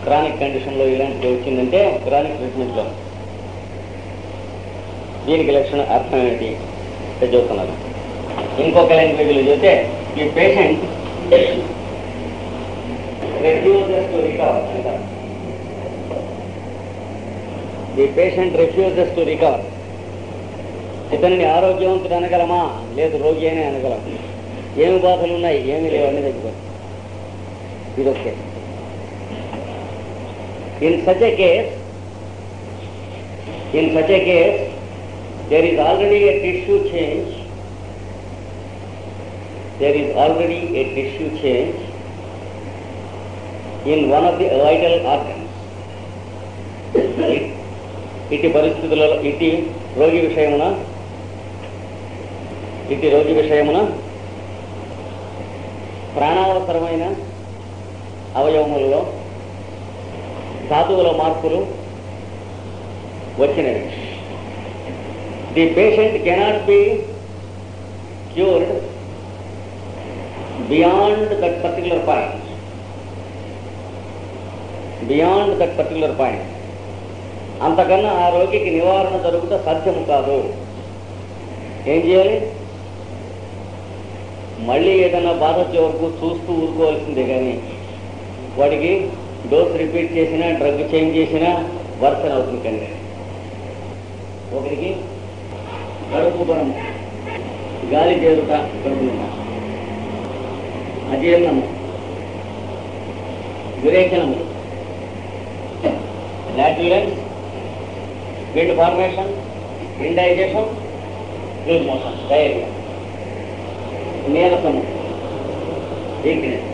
Chronic కండిషన్లో ఇలాంటిది వచ్చిందంటే క్రానిక్ ట్రీట్మెంట్లో దీనికి లక్షణం అర్థం ఏమిటి చదువుతున్నారు. ఇంకొక లాంగ్వేజ్లో చూస్తే ఈ patient refuses to recover. The patient refuses to recover. ఇతనిని ఆరోగ్యవంతుడు అనగలమా, లేదు రోగి అని అనగలం. ఏమి బాధలు ఉన్నాయి, ఏమి లేవు అని తగ్గిపోయి ఇది okay. In such a case, there is already a tissue change. There is already a tissue change in one of the vital organs. ఇటు పరిస్థితులలో ఇటు రోగి విషయమున ప్రాణావసరమైన అవయవములలో ధాతువుల మార్పులు వచ్చినవి. The patient cannot be cured beyond that particular point. అంతకన్నా ఆ రోగికి నివారణ జరుగుతా సాధ్యము కాదు. ఏం చేయాలి? మళ్ళీ ఏదైనా బాధ వచ్చే వరకు చూస్తూ ఊరుకోవాల్సిందే. కానీ వాడికి డోస్ రిపీట్ చేసినా, డ్రగ్ చేంజ్ చేసినా వర్సన అవుతుంది. కండి ఒకరికి కడుపు బలం, గాలి చేరుట, కడుపు అజీర్ణము, విరేచనము, flatulence, blood formation, indigestion, loose motion, diarrhoea, నీరసము, వీక్నెస్,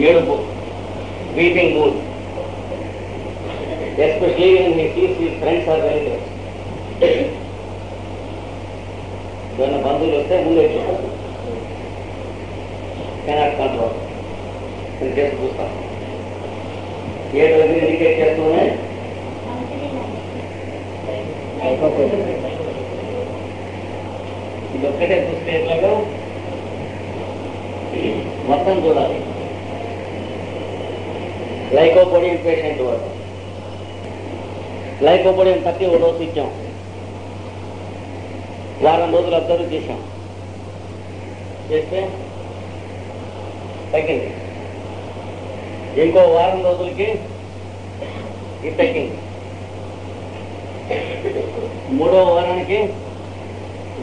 ఏడుపు, weeping mood, especially when he sees his friends are very close. ఏదైనా బంధువులు వస్తే ముందు వచ్చేస్తారు. కెనాట్ కంట్రోల్ చేసి చూస్తాం. ఏ రోజు ఇండికేట్ చేస్తూనే ఇది ఒక్కటే చూస్తే ఎట్లాగో మొత్తం చూడాలి. లైకోపోడియం పేషెంట్ వాడు లైకోపోడియం 30 డోసు ఇచ్చాం. వారం రోజులు అబ్జర్వ్ చేశాం. చేస్తే తగ్గింది. ఇంకో వారం రోజులకి ఇది తగ్గింది. 3వ వారానికి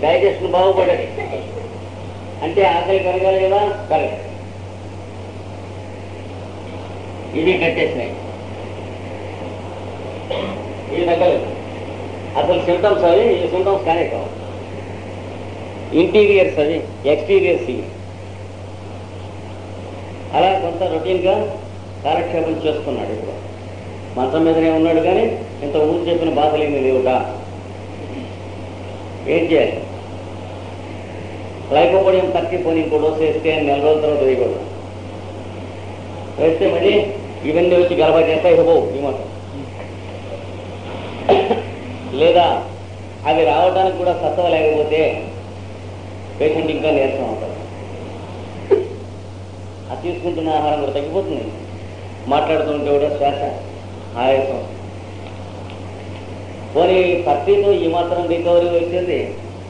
డైజెషన్ బాగుపడేది. అంటే ఆకలి కరగాలి కదా, కరగదు. ఇవి కట్టేసినాయి. ఇవి తగ్గలేదు. అసలు సింటమ్స్ అవి, ఈ సింటమ్స్ కానే కావు. ఇంటీరియర్స్ అవి, ఎక్స్టీరియర్స్ ఇవి. అలా కొంత రొటీన్గా కాలక్షేపం చేస్తున్నాడు. ఇప్పుడు మంచం మీదనే ఉన్నాడు. కానీ ఇంత ముందు చెప్పిన బాధలేమీ లేవుట. ఏం చేయాలి? లైకోపోడియం 30 పోనీ ఇంకో డోసు వేస్తే 4 రోజుల తర్వాత వేయకూడదు. వేస్తే మళ్ళీ ఇవన్నీ వచ్చి గలబా చేస్తాయి. ఇవ్వవు ఈ మాత్రం. లేదా అవి రావడానికి కూడా సత్వ లేకపోతే పేషెంట్ ఇంకా నీరసం అవుతారు. అది తీసుకుంటున్న ఆహారం కూడా తగ్గిపోతుంది. మాట్లాడుతుంటే కూడా శ్వాస ఆయాసం. పోనీ 30తో ఈ మాత్రం రికవరీ వచ్చింది.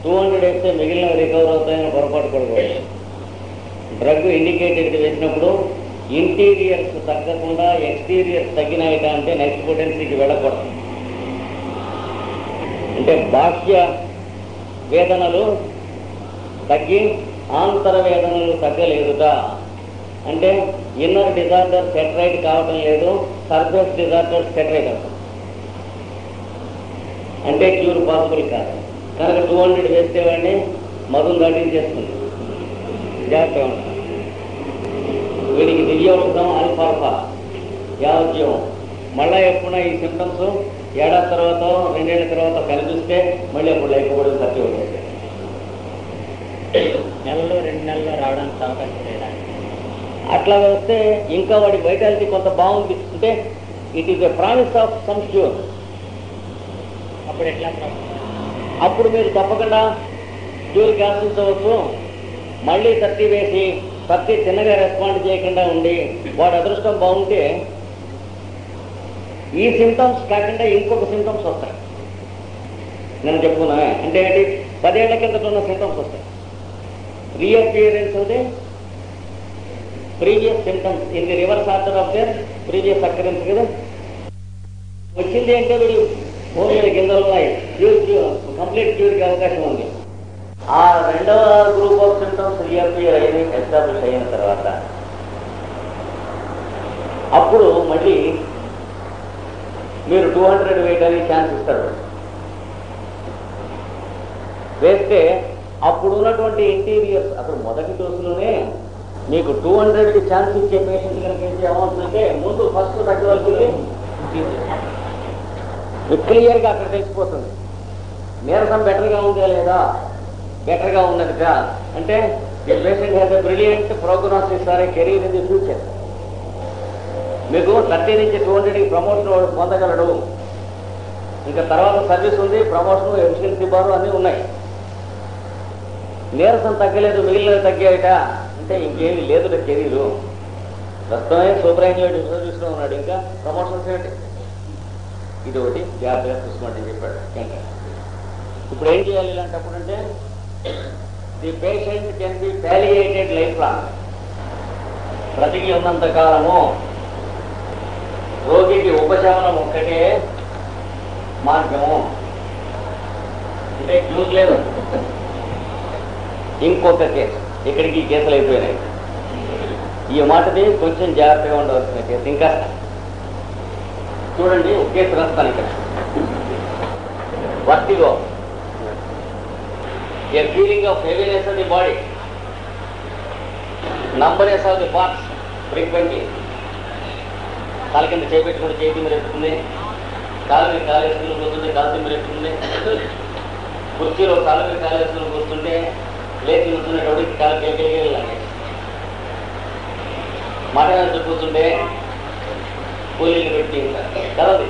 200 వేస్తే మిగిలిన రికవర్ అవుతాయని పొరపాటు పడకూడదు. డ్రగ్ ఇండికేటెడ్ వేసినప్పుడు ఇంటీరియర్స్ తగ్గకుండా ఎక్స్టీరియర్స్ తగ్గినాయిట అంటే నెక్స్ట్ పొటెన్సీకి వెళ్ళకూడదు. అంటే బాహ్య వేదనలు తగ్గి ఆంతర వేదనలు తగ్గలేదుట. అంటే ఇన్నర్ డిజార్డర్ సెటరైట్ కావటం లేదు, సర్ఫేస్ డిజార్డర్ సెటరైట్ అవుతుంది. అంటే క్యూర్ పాసిబుల్ కాదు. కనుక 200 వేస్తే వాడిని మధును దాటించేస్తుంది. జాగ్రత్తగా ఉంటుంది. వీడికి దివ్యవృద్ధం, అల్ఫాల్ఫా, యావజ్యం. మళ్ళీ ఎప్పుడైనా ఈ సింటమ్స్ ఏడాది తర్వాత 2 ఏళ్ల తర్వాత కనిపిస్తే మళ్ళీ అప్పుడు లేకపోవడం సత్యం ఉంటుంది. నెలలో 2 నెలల్లో రావడానికి అవకాశం లేదా? అట్లా వస్తే ఇంకా వాడి వైటాలిటీ కొంత బాగుంది అంటే it is a promise of some cure. అప్పుడు ఎట్లా? అప్పుడు మీరు తప్పకుండా క్యూర్కి ఆశించవచ్చు. మళ్ళీ 30 వేసి ప్రతి చిన్నగా రెస్పాండ్ చేయకుండా ఉండి వాడు అదృష్టం బాగుంటే ఈ సిమ్టమ్స్ కాకుండా ఇంకొక సిమ్టమ్స్ వస్తాయి. నేను చెప్పుకున్నా అంటే ఏంటి, 10 ఏళ్ల కిందట ఉన్న సిమ్టమ్స్ వస్తాయి. Reappearance of the previous symptoms in the reverse order of their previous occurrence కదా. వచ్చింది అంటే వీడు భూమి మీద గింజలు ఉన్నాయి, కంప్లీట్ క్యూర్కి అవకాశం ఉంది. ఆ రెండవ గ్రూప్ ఆఫ్ సిమ్టమ్స్ రీఅపియర్ అయ్యి ఎస్టాబ్లిష్ అయిన తర్వాత అప్పుడు మళ్ళీ మీరు 200 వేయడానికి ఛాన్స్ ఇస్తారు. వేస్తే అప్పుడు ఉన్నటువంటి ఇంటీరియర్స్ అసలు మొదటి డోసులోనే మీకు 200కి ఛాన్స్ ఇచ్చే పేషెంట్ కనుక ఏం ఏమవుతుందంటే ముందు ఫస్ట్ తగ్గవలసింది క్లియర్గా అక్కడ తెలిసిపోతుంది. నీరసం బెటర్గా ఉందా లేదా, బెటర్గా ఉన్నదిగా అంటే ఈ patient has a brilliant prognosis or a career in the future. మీకు 30 నుంచి 200కి ప్రమోషన్ వాడు పొందగలడు. ఇంకా తర్వాత సర్వీస్ ఉంది, ప్రమోషన్, ఎఫిషియన్సీ బారు అన్నీ ఉన్నాయి. నీరసం తగ్గలేదు, మిగిలినవి తగ్గాయట అంటే ఇంకేమీ లేదు కెరీరు. ప్రస్తుతమే సూపరాన్యుయేట్ సర్వీస్లో ఉన్నాడు, ఇంకా ప్రమోషన్స్ ఏంటి. ఇది ఒకటి జాగ్రత్తగా చూసుకోండి చెప్పాడు. ఇప్పుడు ఏం చేయాలి ఇలాంటప్పుడు అంటే the patient can be palliated life long. బ్రతికి ఉన్నంత కాలము రోగికి ఉపశమనం ఒక్కటే మార్గము, అంటే క్యూర్ లేదు. ఇంకొక కేసు, ఇక్కడికి ఈ కేసులు అయిపోయినాయి. ఈ మాటది కొంచెం జాగ్రత్తగా ఉండవలసిన కేసు. ఇంకా చూడండి, ఒక కేసు రాస్తాను ఇక్కడ. Vertigo, a feeling of heaviness of the body, numbness of the parts frequently. కాలు కింద చేపెట్టుకుంటే చేతి మీద ఎక్కుతుంది, కాలు మీద కాలు వేసుకుని కూర్చుంటే కాలు తిమ్మిరి ఎక్కుతుంది, కుర్చీలో కాలు మీద కాలు వేసుకుని కూర్చుంటే లేచి కూర్చునేటోడికి కాలు కిలకిలకి మాట మీద కూర్చుంటే కూలీలు పెట్టి కలది.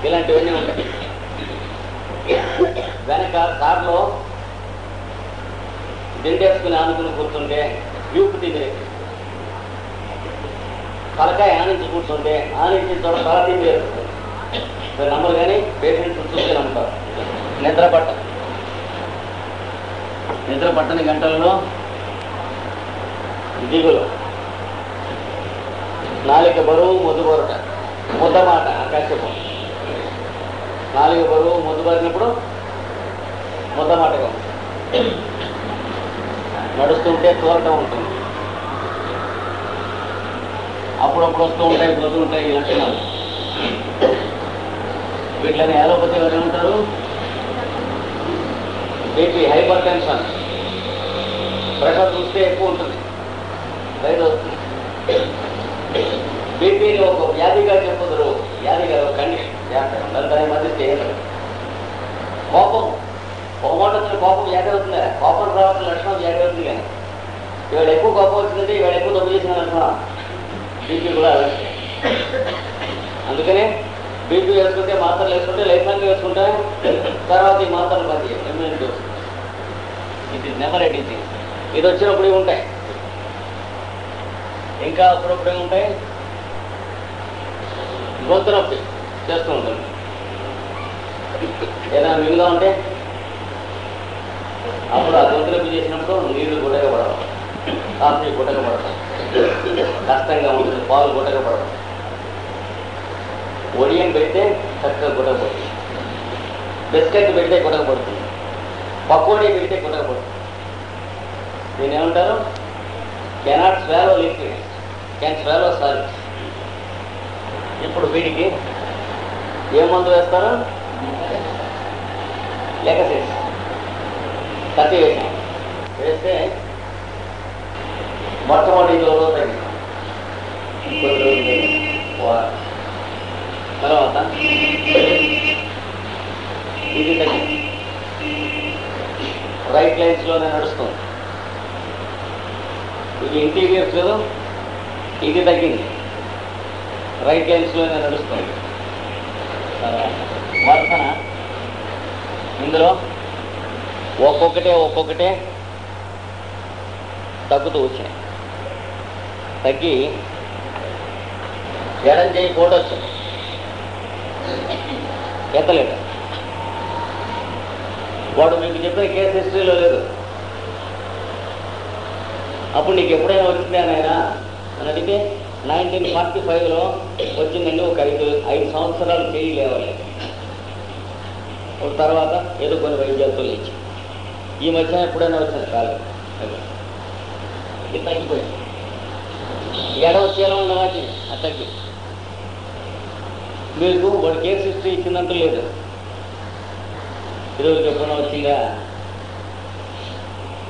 ఇలాంటివన్నీ ఉంటాయి. వెనక కారులో దిండేసుకుని ఆనుకుని కూర్చుంటే యూపు తిమ్మిరి, తలకాయ ఆనించి కూర్చుంటే ఆనించిన చోట తల తిమ్మిరి వేస్తుంది. నమ్మరు కానీ పేషెంట్స్ చూస్తే నమ్ముతారు. నిద్ర పట్టని గంటలలో దిగులు, నాలిక బరువు ముద్దుబోరట, ముద్దమాట ఆకాశం. నాలుగు బరువు ముద్దుబారినప్పుడు ముద్దమాటగా నడుస్తుంటే తోరటం ఉంటుంది. అప్పుడప్పుడు వస్తూ ఉంటాయి, పోతూ ఉంటాయి ఈ లక్షణాలు. వీటిని అలోపతి ఎవరు ఏమంటారు? బీపీ, హైపర్ టెన్షన్, ప్రెషర్ చూస్తే ఎక్కువ ఉంటుంది, రైలు వస్తుంది. బీపీని ఒక వ్యాధిగా చెప్పుదురు, వ్యాధిగా ఒక కండిషన్. దాని మధ్య చేయలేదు. కోపం, ఒక మాట వచ్చిన కోపం వ్యాధి అవుతుందా? కోపం రావాల్సిన లక్షణం వ్యాధి అవుతుంది. కానీ ఇవాళ ఎక్కువ కోపం వచ్చిందంటే ఇవాళ ఎక్కువ తప్పు చేసిన లక్షణం. బీపీ కూడా అలాగే. అందుకనే బీపీ వేసుకుంటే మాత్రలు వేసుకుంటే లైఫ్ లాంగ్ వేసుకుంటే తర్వాత ఈ మాత్రలు పని immunity dose. It is never ending thing. ఇది వచ్చినప్పుడు ఇవి ఉంటాయి, ఇంకా అప్పుడప్పుడు ఉంటాయి. గొంతు నొప్పి చేస్తూ ఉంటుంది. ఏదైనా మిగులుగా ఉంటే అప్పుడు ఆ గొంతు నొప్పి చేసినప్పుడు నీళ్లు గుట్టగా పడడం, కాఫీ గుట్టగా పడడం, కష్టంగా ఉంటుంది, పాలు గుట్టగా పడడం. ఒడియం పెడితే చక్కగా గుట్టగా పడుతుంది, బిస్కెట్ పెడితే గుట్టగా పడుతుంది, పకోడీ పెడితే గుట్టగా పడుతుంది. దీన్ని ఏమంటారు? Cannot swallow liquid, can swallow solids. ఇప్పుడు వీడికి ఏ మందు వేస్తారు? లెక్కసేసి కత్తి వేసాం. వేస్తే మొట్టమొదటి రోజు తగ్గింది, కొద్ది రోజులు తర్వాత ఇది తగ్గింది. రైట్ లైన్స్లోనే నడుస్తుంది. ఇది ఇంటీరియర్స్ కదా, ఇది తగ్గింది, రైట్ లైన్స్లోనే నడుస్తుంది. వర్ధన ఇందులో ఒక్కొక్కటే తగ్గుతూ వచ్చినాయి. తగ్గి ఎడం చేయి కోట వచ్చింది, ఎత్తలేడు. వాడు మీకు చెప్పిన కేసు హిస్టరీలో లేదు. అప్పుడు నీకు ఎప్పుడైనా వచ్చిందే నాయన అని అడిగితే 1945లో వచ్చిందండి. ఒక 5 సంవత్సరాలు చేయి లేవాలి. ఒక తర్వాత ఏదో కొన్ని వైద్యాలతో లేచి ఈ మధ్య ఎప్పుడైనా వచ్చింది కాదు. ఇది తగ్గిపోయింది. ఎడవ చీలం ఉన్న వాటి అది తగ్గి మీకు వాడు కేసు హిస్టరీ ఇచ్చిందంటూ లేదు. ఈరోజు ఎప్పుడైనా వచ్చిందా?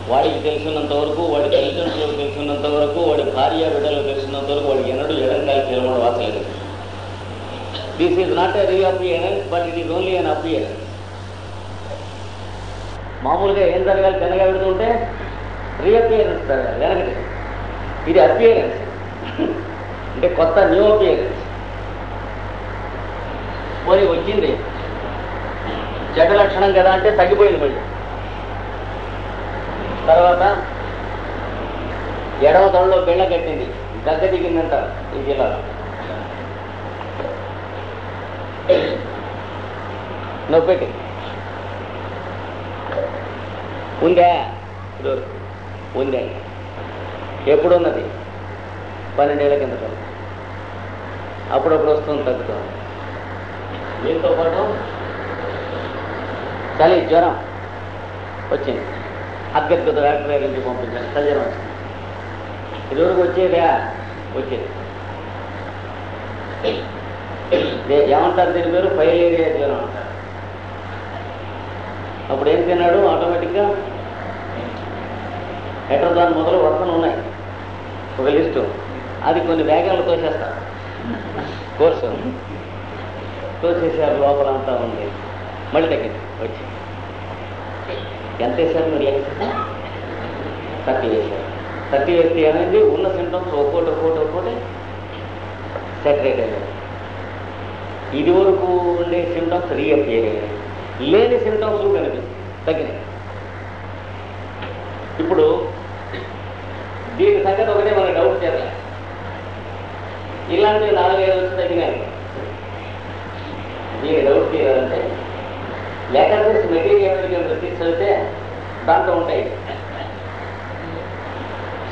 వాడికి తెలిసినంత వరకు, వాడి తల్లిదండ్రులకు తెలిసినంత వరకు, వాడి భార్య బిడ్డలకు తెలిసినంత వరకు వాడికి ఎన్నడూ ఎడంకాలి చీలమడ వాసలేదు. This is not a reappearance, but it is only an appearance. మామూలుగా ఏం జరగాలి? వెనక పెడుతుంటే రీఅపియరెన్స్ జరగాలి, వెనకటి. ఇది అపియరెన్స్ అంటే కొత్త న్యూ అపియరెన్స్. పోనీ వచ్చింది చెడ్డ లక్షణం కదా అంటే తగ్గిపోయింది. మళ్ళీ తర్వాత ఎడవ తొడలో బెళ్ళ కట్టింది, గగ్గ దిగిందంటారు ఈ జిల్లాలో. నొప్పెట్టి ఉందా? ఉందే. ఎప్పుడున్నది? 12 ఏళ్ల కిందట. అప్పుడప్పుడు వస్తుంది, తగ్గుతుంది. దీంతో పాటు చలి, జ్వరం వచ్చింది. అగ్గద్గత డాక్టర్ గారి నుంచి పంపించాను. చలిజ్వరం వచ్చింది. ఇదివరకు వచ్చేదా? వచ్చేది. ఏమంటారు దీని పేరు? ఫైలేరియా జ్వరం అంటారు. అప్పుడు ఏం తిన్నాడు? ఆటోమేటిక్గా హెట్రోజాన్ మొదలు వర్షాలు ఉన్నాయి, ఒక లిస్టు. అది కొన్ని వేగాలు తోసేస్తారు, కోర్సు తోసేసారు. లోపల అంతా ఉంది. మళ్ళీ తగ్గింది. వచ్చి ఎంత వేసారు మీరు? 30 వేసారు. 30 వేస్తే అనేది ఉన్న సింటమ్స్ ఒక్కోటి సెటరేట్ అయ్యారు. ఇది వరకు ఉండే సింటమ్స్ రీఅపియర్ అయ్యాయి. లేని సింటమ్స్ కనిపిస్తాయి, తగ్గినాయి. ఇప్పుడు దీని సంగతి ఒకటే మనకు డౌట్ చేయాలి. ఇలాంటివి 4-5 వచ్చి తగ్గినాయి. దీని డౌట్ తీయాలంటే లేకపోతే మెటీరియల్ తీసుకెళ్తే దాంట్లో ఉంటాయి.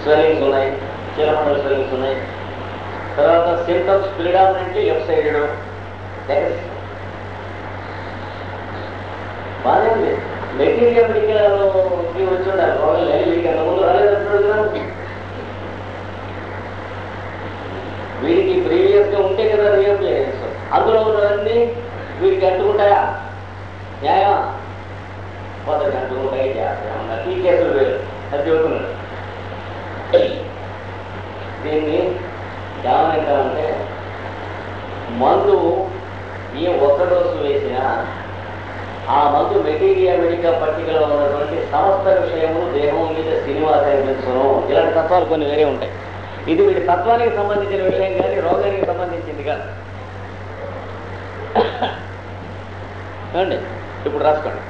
స్వెల్లింగ్స్ ఉన్నాయి, చీలమండల స్వెల్లింగ్స్ ఉన్నాయి. తర్వాత సింటమ్స్ ప్రిడామినెంట్లీ లెఫ్ట్ సైడెడ్. బాగానే ఉంది. మెటీరియల్ వచ్చి ఉండాలి. రోగాలు ముందు రాలేదంటున్నాడు. వీడికి ప్రీవియస్గా ఉంటే కదా రీఅపియరెన్స్. అందులో ఉన్నవన్నీ వీడికి అంటుకుంటాయా? న్యాయం కొందరికి అంటుకుంటాయి, చేస్తామన్నారు. ఈ కేసులు వేరు, అది చెబుతున్నాడు. దీన్ని ఏమనంటామంటే, మందు ఏ ఒక్క డోసు వేసినా ఆ మందు మెటీరియా మెడికా పట్టికలో ఉన్నటువంటి సమస్త విషయము దేహం మీద సినిమా కనిపించను. ఇలాంటి తత్వాలు కొన్ని వేరే ఉంటాయి. ఇది వీడి తత్వానికి సంబంధించిన విషయం కానీ రోగానికి సంబంధించింది కాదు. ఏమండి? ఇప్పుడు రాసుకోండి.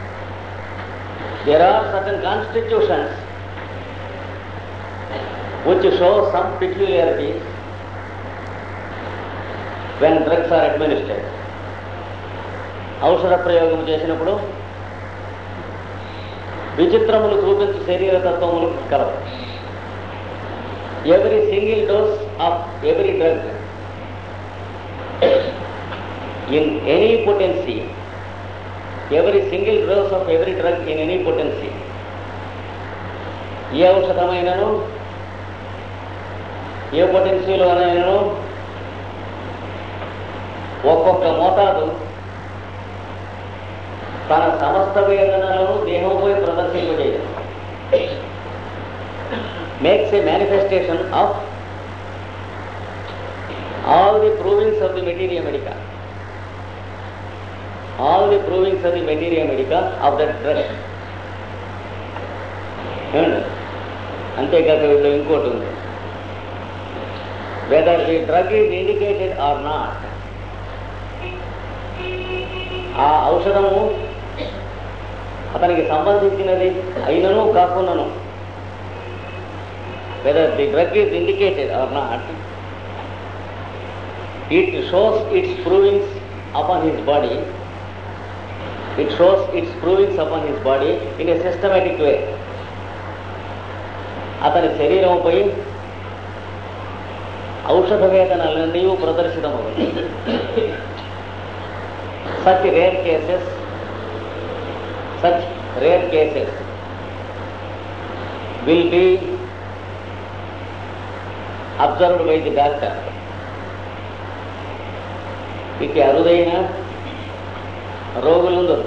There are certain constitutions which show some peculiarities when drugs are administered. ఔషధ ప్రయోగం చేసినప్పుడు విచిత్రములు చూపించు శరీరతత్వములు కలవు. every single dose of every drug in any potency, every single dose of every drug in any potency, ఏ ఔషధమైనను ఏ పొటెన్సీలో అయినను ఒక్కొక్క మోతాదు తన సమస్త వేదనలను దేహంపై ప్రదర్శింపజేయదు. Makes a manifestation of all the provings of the materia medica, all the provings of the materia medica of that drug. అంతేకాక వీళ్ళు ఇంకోటి ఉంది, whether the drug is indicated or not. ఆ ఔషధము అతనికి సంబంధించినది అయినను కాకున్నను whether the drug is indicated or not, it shows its provings upon his body. It shows its provings upon his body in a systematic way. అతని శరీరంపై ఔషధ వేదనలన్నీ ప్రదర్శితమవుతాయి. Such rare cases will be observed by the doctor. ఇది అరుదైన రోగులందరూ.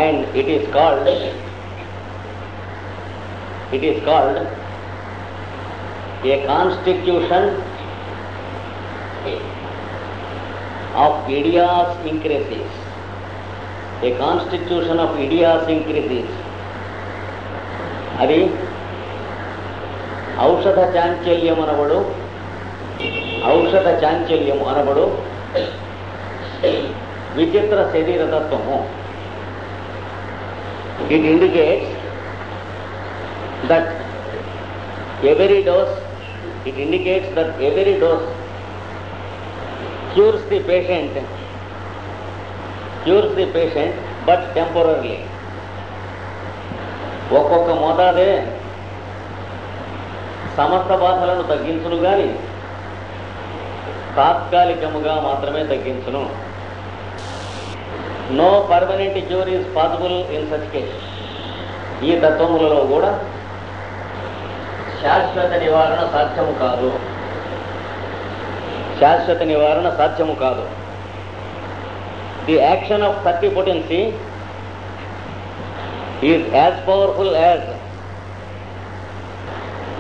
And it is called a constitution of idiosyncrasies. A constitution of idiosyncrasies. అది ఔషధ చాంచల్యం అనబడు విచిత్ర శరీరతత్వము. It indicates that every dose cures the patient but temporarily. ఒక్కొక్క మోతాదే సమస్త బాధలను తగ్గించును గాని తాత్కాలికముగా మాత్రమే తగ్గించును. No permanent cure is possible in such case. ఈ తత్వములలో కూడా శాశ్వత నివారణ సాధ్యము కాదు. The action of 30 potency is as powerful as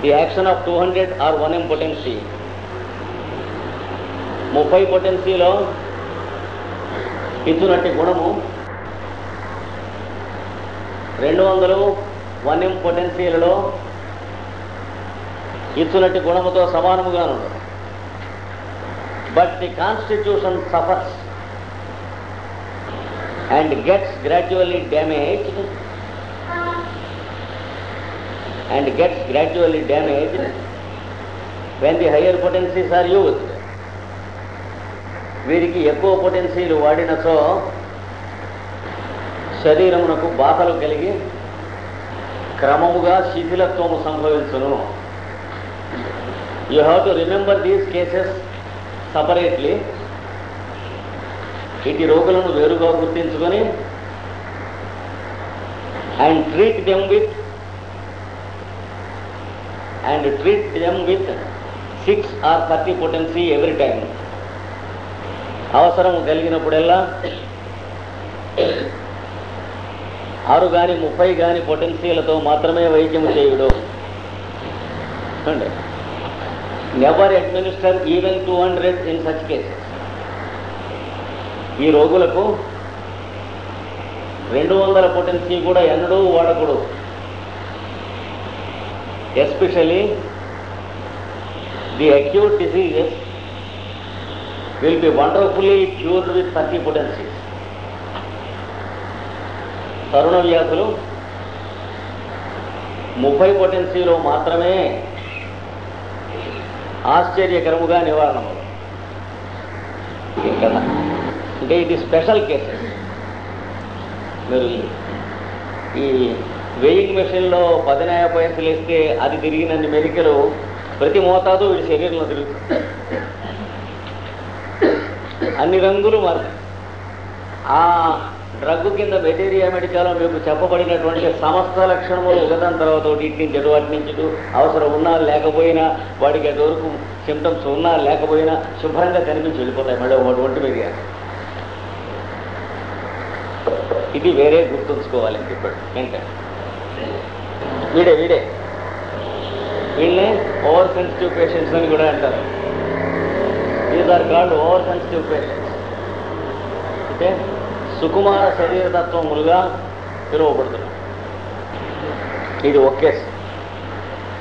the action of 200 or 1M potency. 30 పొటెన్సీలో ఇచ్చినట్టి గుణము 200 1M పొటెన్సీలలో ఇచ్చినట్టి గుణముతో సమానముగా ఉండదు. But the constitution suffers and gets gradually damaged when the higher potencies are used. వీరికి ఎక్కువ పొటెన్సీలు వాడినచో శరీరమునకు బాధలు కలిగి క్రమముగా శిథిలత్వము సంభవించును. You have to remember these cases separately. ఇటు రోగులను వేరుగా గుర్తించుకొని and treat them with 6 or 30 potency every time. అవసరం కలిగినప్పుడల్లా 6 గాని 30 గాని పొటెన్సీలతో మాత్రమే వైద్యము చేయుడు. Never administer even 200 in such cases. ఈ రోగులకు 200 పొటెన్సీ కూడా ఎన్నడూ వాడకూడదు. Especially the acute diseases will be wonderfully cured with 30 potencies. తరుణ వ్యాధులు 30 పొటెన్సీలో మాత్రమే ఆశ్చర్యకరముగా నివారణ. ఇక్కడ అంటే ఇది స్పెషల్ కేసెస్. మీరు ఈ వెయింగ్ మెషిన్లో 10 పైసలు వేస్తే అది తిరిగినన్ని మెరికలు ప్రతి మోతాదు వీడి శరీరంలో తిరుగుతుంది. అన్ని రంగులు మారుతాయి. ఆ డ్రగ్ కింద మెటీరియా మెడికాలో మీకు చెప్పబడినటువంటి సమస్త లక్షణములు ఒకదాని తర్వాత ఇటు నుంచి అటు నుంచి అవసరం ఉన్నా లేకపోయినా వాడికి అటువరకు సిమ్టమ్స్ ఉన్నా లేకపోయినా శుభ్రంగా కనిపించి వెళ్ళిపోతాయి మళ్ళీ అటువంటి మీడియా. ఇది వేరే గుర్తుంచుకోవాలని చెప్పాడు వెంకట. వీళ్ళే ఓవర్ సెన్సిటివ్ పేషెంట్స్ అని కూడా అంటారు. These are called over sensitive patients. అంటే సుకుమార శరీరతత్వములుగా పిలువబడుతున్నారు. ఇది ఒక కేసు.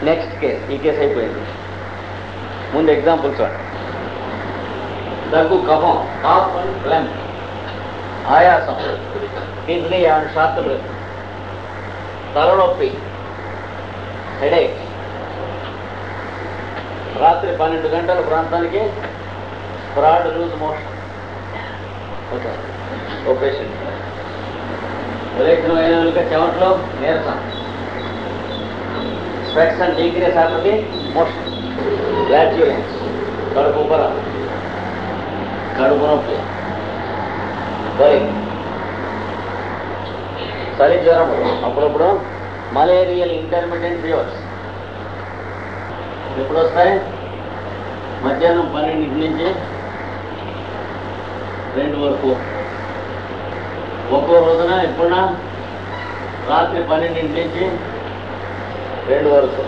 Next case. ఈ కేసు అయిపోయింది. ముందు ఎగ్జాంపుల్స్ చూడండి. దగ్గు, కఫం, కాఫ్ అండ్ ఫ్లెమ్, ఆయాసం, కిడ్నీ అండ్ షార్ట్ బ్రెత్, తలనొప్పి, హెడేక్. రాత్రి 12 గంటల ప్రాంతానికి బ్రాడ్ లూజ్ మోషన్. ఓకే, ఓ పేషెంట్ విలేఖనం అయిన చెమట్లో నీరసం, sweats and degrees of the motion, flatulence, కడుపు ఉబ్బర, కడుపు నొప్పి, చలి జ్వరం, అప్పుడప్పుడు మలేరియల్ ఇంటర్మీడియట్ ఫీవర్స్. ఎప్పుడు వస్తాయి? మధ్యాహ్నం 12 నుంచి 2 వరకు. ఒక్కో రోజున ఎప్పుడున్నా రాత్రి 12 నుంచి 2 వరకు.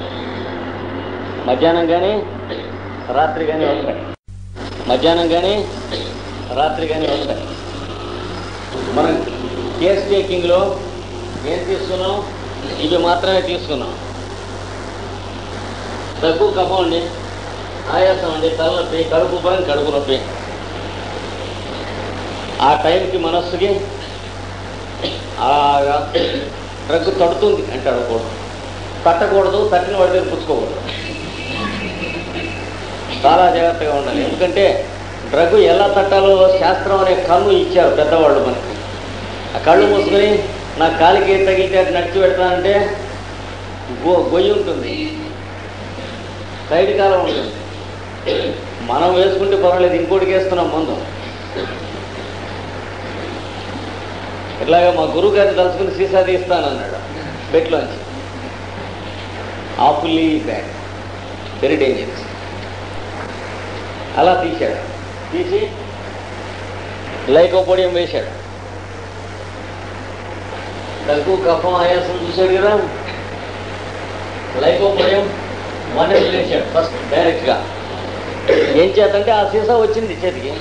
మధ్యాహ్నం కానీ రాత్రి కానీ వస్తాయి. మధ్యాహ్నం కానీ రాత్రి కానీ వస్తాయి. మనం కేస్ టేకింగ్లో ఏం తీసుకున్నాం? ఇవి మాత్రమే తీసుకున్నాం. దగ్గు, కఫం అండి, ఆయాసం అండి, తలనొప్పి, కడుపు ఉబ్బరం, కడుపు నొప్పి. ఆ టైంకి మనస్సుకి ఆ డ్రగ్ తడుతుంది అంటే అడగకూడదు, తట్టకూడదు, తట్టిన వాడి దగ్గర పుచ్చుకోకూడదు. చాలా జాగ్రత్తగా ఉండాలి. ఎందుకంటే డ్రగ్ ఎలా తట్టాలో శాస్త్రం అనే కన్ను ఇచ్చారు పెద్దవాళ్ళు మనకి. ఆ కళ్ళు మూసుకొని నా కాలికి ఏం తగిలితే అది నడిచి పెడతానంటే గొయ్యి ఉంటుంది, సైడ్ కాలం ఉంటుంది. మనం వేసుకుంటే పర్వాలేదు, ఇంకోటికి వేస్తున్నాం ముందు. ఇట్లాగా మా గురువు గారిని తలుచుకుని సీసా తీస్తానన్నాడు బెట్లోంచి. ఆఫుల్లీ బ్యాడ్, వెరీ డేంజరస్. అలా తీశాడు. తీసి లైకోపోడియం వేశాడు. దగ్గు, కఫం, ఆయాసం చూశాడు కదా, లైకోపోడియం 1 ml వేశాడు ఫస్ట్ డైరెక్ట్గా. ఏం చేతంటే ఆ సీసా వచ్చింది చేతికి.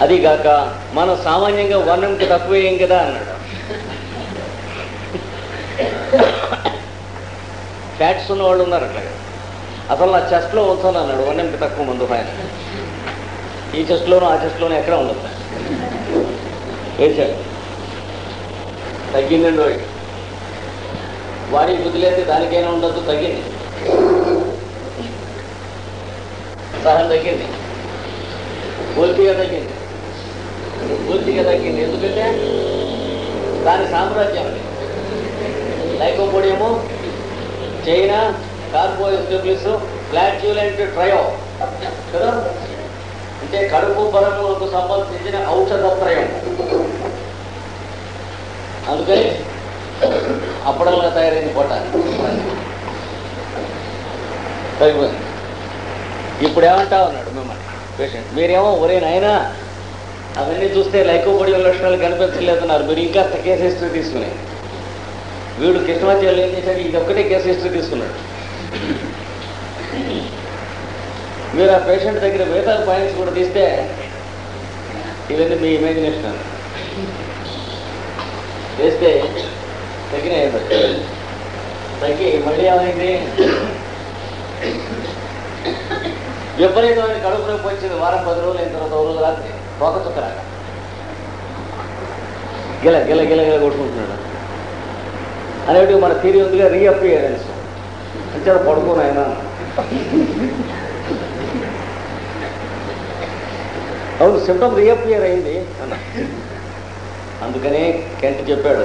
అదిగాక మనం సామాన్యంగా 1 ml తక్కువ వేయం కదా అన్నాడు. ఫ్యాట్స్ ఉన్న వాళ్ళు ఉన్నారు అట్లాగా. అసలు నా చెస్ట్లో ఉంచాను అన్నాడు 1 ml తక్కువ మందు ఆయన. ఈ చెస్ట్లోనూ ఆ చెస్ట్లోనూ ఎక్కడ ఉండదు. వేశాడు, తగ్గిందండి. వాడికి బుద్ధిలేస్తే దానికైనా ఉండదు, తగ్గింది. సహనం తగ్గింది, పూర్తిగా తగ్గింది, పూర్తిగా తగ్గింది. ఎందుకంటే దాని సామ్రాజ్యం అది. లైకోపోడియము, చైనా, కార్బోహైడ్రేట్స్, ఫ్లాట్యులెంట్ ట్రయో కదా, అంటే కడుపు బరములకు సంబంధించిన ఔషధత్రయం. అందుకని అప్పడంగా తయారైంది పొట్ట. సరిపోయింది. ఇప్పుడు ఏమంటా ఉన్నాడు మిమ్మల్ని పేషెంట్. మీరేమో ఒరే నాయనా అవన్నీ చూస్తే లైకోపోడియం లక్షణాలు కనిపించలేదన్నారు. మీరు ఇంకా కేసు హిస్టరీ తీసుకునే. వీడు కృష్ణమాచార్యులు ఏం చేశాడు? ఇది ఒక్కటే కేసు హిస్టరీ తీసుకున్నాడు. మీరు ఆ పేషెంట్ దగ్గర మిగతా పాయింట్స్ కూడా తీస్తే ఇవన్నీ మీ ఇమాజినేషన్ చేస్తే తగ్గినాయి. తగ్గి మళ్ళీ ఏమైంది? విపరీతమైన కడుపు నొప్పి వచ్చింది. వారం 10 రోజులు అయిన తర్వాత రోజు రాత్రి తోక చుక్కరాక గిల గిల గిల గిల కొట్టుకుంటున్నాడు. అనేటివి మన థియరీ ఉందిగా, రీఅపియరెన్స్ అంటే పడుకోను ఆయన. అవును, సిమ్టమ్ రీఅపియర్ అయింది అన్న. అందుకనే కెంట్ చెప్పాడు,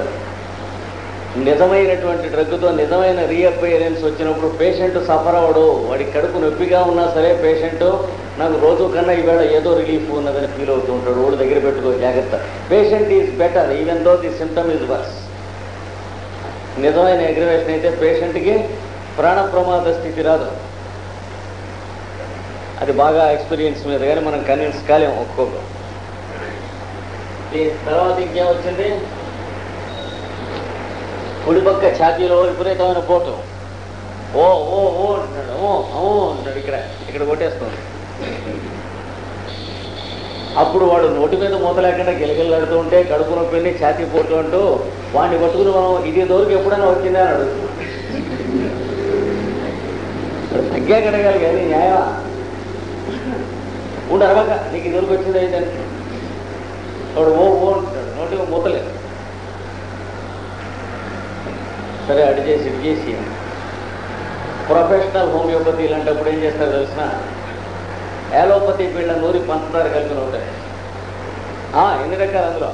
నిజమైనటువంటి డ్రగ్తో నిజమైన రీఅపియరెన్స్ వచ్చినప్పుడు పేషెంట్ సఫర్ అవడు. వాడికి కడుపు నొప్పిగా ఉన్నా సరే పేషెంట్ నాకు రోజు కన్నా ఈవేళ ఏదో రిలీఫ్ ఉన్నదని ఫీల్ అవుతూ ఉంటాడు. వాడు దగ్గర పెట్టుకో జాగ్రత్త. Patient is better even though the symptom is verse. నిజమైన అగ్రివేషన్ అయితే పేషెంట్కి ప్రాణ ప్రమాద స్థితి రాదు. అది బాగా ఎక్స్పీరియన్స్ మీద కానీ మనం కన్విన్స్ కాలేము ఒక్కొక్కరు. తర్వాత ఇంకేం వచ్చింది? కుడి పక్క ఛాతీలో విపరీతమైన పోటు. ఓ ఓ ఓ అంటున్నాడు, ఓ అంటాడు. ఇక్కడ కొట్టేస్తుంది. అప్పుడు వాడు నోటి మీద మూత లేకుండా గిలగిలాడుతూ ఉంటే కడుపు నొప్పిని ఛాతీ పోటు అంటూ వాడిని పట్టుకుని మనం ఇది దూరకు ఎప్పుడైనా వచ్చిందా అని అడుగుతుంది. తగ్గా కడగాలి కానీ న్యాయమా? ఉండు అరవక నీకు ఇది దూరకు వచ్చింది అయితే వాడు ఓ ఓ అంటున్నాడు. నోటి మూతలేదు. సరే అటు చేసి ఇటు చేసి ప్రొఫెషనల్ హోమియోపతి ఇలాంటప్పుడు ఏం చేస్తారు తెలిసిన యాలోపతి పిల్ల నూరి పంచదార కలిపిన ఉంటాయి. ఎన్ని రకాలు అందులో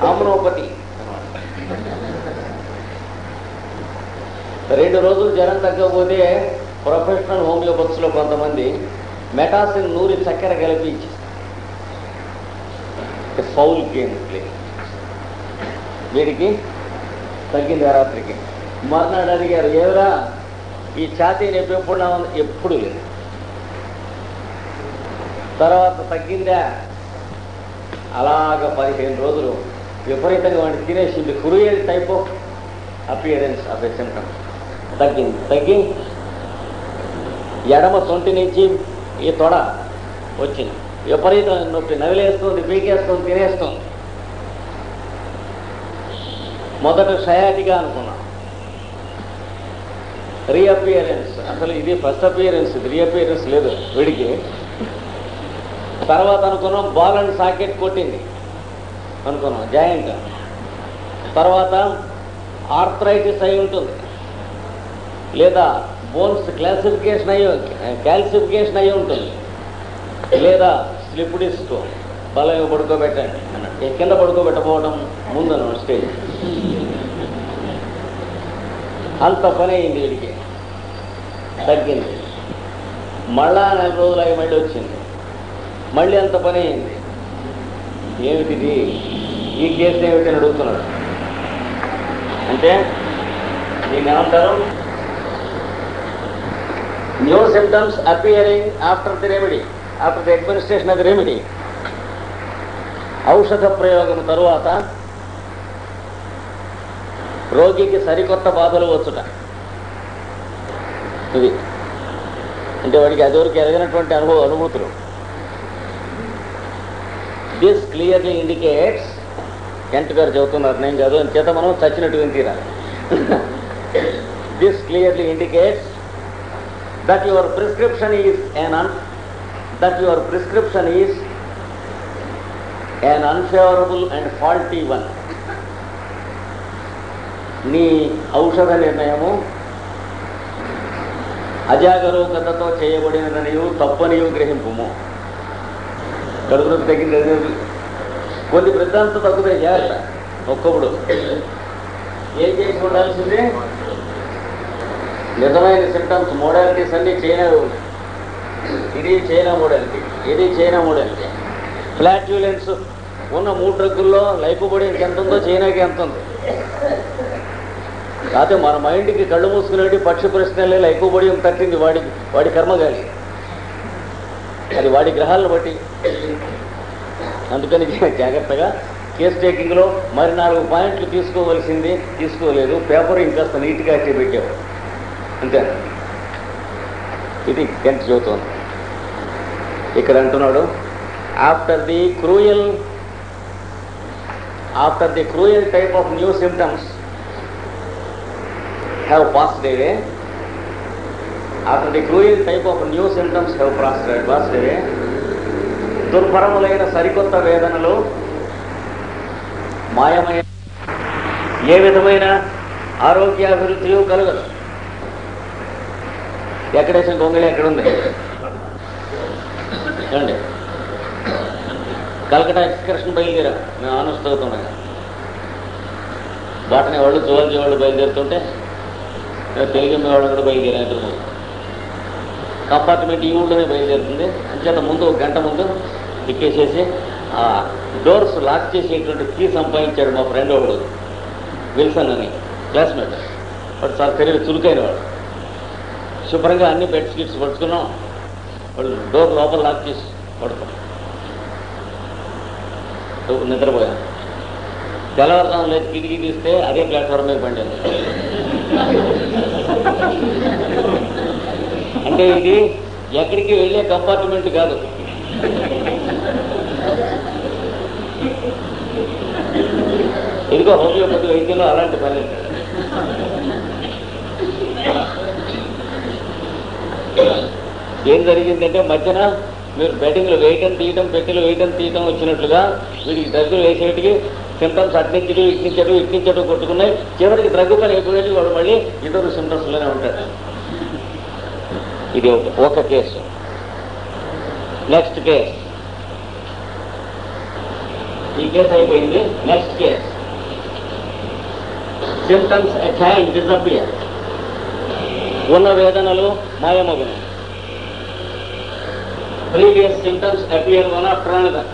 ఆమ్నోపతి. 2 రోజులు జ్వరం తగ్గకపోతే ప్రొఫెషనల్ హోమియోపతిలో కొంతమంది మెటాసిన్ నూరి చక్కెర కలిపి ఫౌల్ గేమ్ ప్లే. వీడికి తగ్గింది రాత్రికి. మర్నాడు అడిగారు, ఏవరా ఈ ఛాతీ నొప్పి ఎప్పుడు ఉంది? ఎప్పుడు లేదు. తర్వాత తగ్గిందా? అలాగ 15 రోజులు విపరీతంగా వాడిని తినేసింది. Cruel type of appearance of a symptom. తగ్గి ఎడమ సొంటి నుంచి ఈ తొడ వచ్చింది. విపరీతమైన నొప్పి, నవిలేస్తుంది, పీకేస్తుంది, తినేస్తుంది. మొదట షయాటిగా అనుకున్నాం. రీఅపియరెన్స్, అసలు ఇది ఫస్ట్ అపియరెన్స్, ఇది రీఅపియరెన్స్ లేదు వీడికి. తర్వాత అనుకున్నాం బాల్ అండ్ సాకెట్ కొట్టింది అనుకున్నాం, జాయింట్. తర్వాత ఆర్థరైటిస్ అయి ఉంటుంది, లేదా బోన్స్ క్యాల్సిఫికేషన్ అయి ఉంటుంది, లేదా స్లిప్ డిస్క్ బలంగా పడుకోబెట్టండి అన్నట్టు. కింద పడుకోబెట్టకపోవడం ముందను స్టేజ్. అంత పని అయింది వీడికి. తగ్గింది. మళ్ళా 4 రోజులకి మళ్ళీ వచ్చింది. మళ్ళీ అంత పని అయింది. ఏమిటిది, ఈ కేసు ఏమిటని అడుగుతున్నాడు. అంటే దీన్ని ఏమంటారు? New symptoms appearing after the remedy, after the administration of the remedy. ఔషధ ప్రయోగం తరువాత రోగికి సరికొత్త బాధలు వచ్చుట. ఇది అంటే వాడికి అదివరకు ఎరగినటువంటి అనుభూతులు. దిస్ క్లియర్లీ ఇండికేట్స్, కెంట్ గారు చెబుతున్నారు, నేను కాదు, అని చేత మనం చచ్చినట్టు విని తీరాలి. This clearly indicates that your prescription is an unfavorable and faulty one. నీ ఔషధ నిర్ణయము అజాగరూకతతో చేయబడినదనియు తప్పనియు గ్రహింపుము. కడుపునొప్పి తగ్గింది, కొన్ని వృద్ధాంతం తగ్గుతాయి, జాగ్రత్త. ఒక్కప్పుడు ఏం చేసి ఉండాల్సిందే, నిజమైన సిమ్టమ్స్ మోడాలిటీస్ అన్నీ చైనా ఉన్నాయి. ఇది చైనా మోడాలిటీ, ఇది చైనా మోడాలిటీ. ఫ్లాట్యులెన్స్ ఉన్న 3 డ్రగ్గుల్లో లైపోబోడియంకి ఎంత ఉందో చైనాకి ఎంత ఉంది. కాకపోతే మన మైండ్కి కళ్ళు మూసుకునేటి పక్షి ప్రశ్నలే లైపోబోడియం తట్టింది వాడి కర్మగాలి, అది వాడి గ్రహాలను బట్టి. అందుకని జాగ్రత్తగా కేస్ టేకింగ్లో మరి 4 పాయింట్లు తీసుకోలేదు. పేపర్ ఇంకాస్త నీట్గా పెట్టేవారు, అంతే. ఇది కెంట్ చెబుతోంది. ఇక్కడ అంటున్నాడు, after the cruel type of new symptoms have passed away. After the cruel type of new symptoms have passed away. దుర్భరములైన సరికొత్త వేదనలు మాయమైన ఏ విధమైన ఆరోగ్యాభివృద్ధియు కలగదు. ఎక్కడేసిన గొంగళి ఎక్కడుంది చూడండి. కలకటా ఎక్స్కర్షన్ బయలుదేరా, మేము ఆనర్స్ చదువుతున్నాం. బాటనీ వాళ్ళు, జువాలజీ వాళ్ళు బయలుదేరుతుంటే తెలుగు వాళ్ళు కూడా బయలుదేరారు. కంపార్ట్మెంట్ ఈ ఊళ్ళోనే బయలుదేరుతుంది. అంచేత ముందు 1 గంట ముందు ఎక్కేసేసి ఆ డోర్స్ లాక్ చేసేటువంటి కీ సంపాదించాడు మా ఫ్రెండ్ వాడు, విల్సన్ అని, క్లాస్మేట్. వాడు చాలా తెలివి చురుకైన వాడు. శుభ్రంగా అన్ని బెడ్ షీట్స్ పడుచుకున్నాం. వాళ్ళు డోర్ లోపల లాక్ చేసి పడుకున్నాం. నిద్రపోయాను. తెల్లవారుజాము లేచి కిటికీ తీస్తే అదే ప్లాట్ఫామ్ మీద పండాను. అంటే ఇది ఎక్కడికి వెళ్ళే కంపార్ట్మెంట్ కాదు. ఇదిగో హోమియోపతి వైద్యంలో అలాంటి పని. ఏం జరిగిందంటే మధ్యన మీరు బెడ్డింగ్లో వేయటం తీయటం, పెట్టెలు వేయటం తీయటం వచ్చినట్లుగా వీడికి దగ్గర వేసేటికి సిమ్టమ్స్ అట్నించడు ఇట్నించడు కొట్టుకున్నాయి. చివరికి డ్రగ్ పని అయిపోయేది, వాడు మళ్ళీ ఇతరు సిమ్టమ్స్లోనే ఉంటాడు. ఇది ఒక కేసు. Next case. ఈ కేసు అయిపోయింది. Next case. Symptoms attain disappear. ఉన్న వేదనలు మాయమగును. Previous symptoms appear one after another.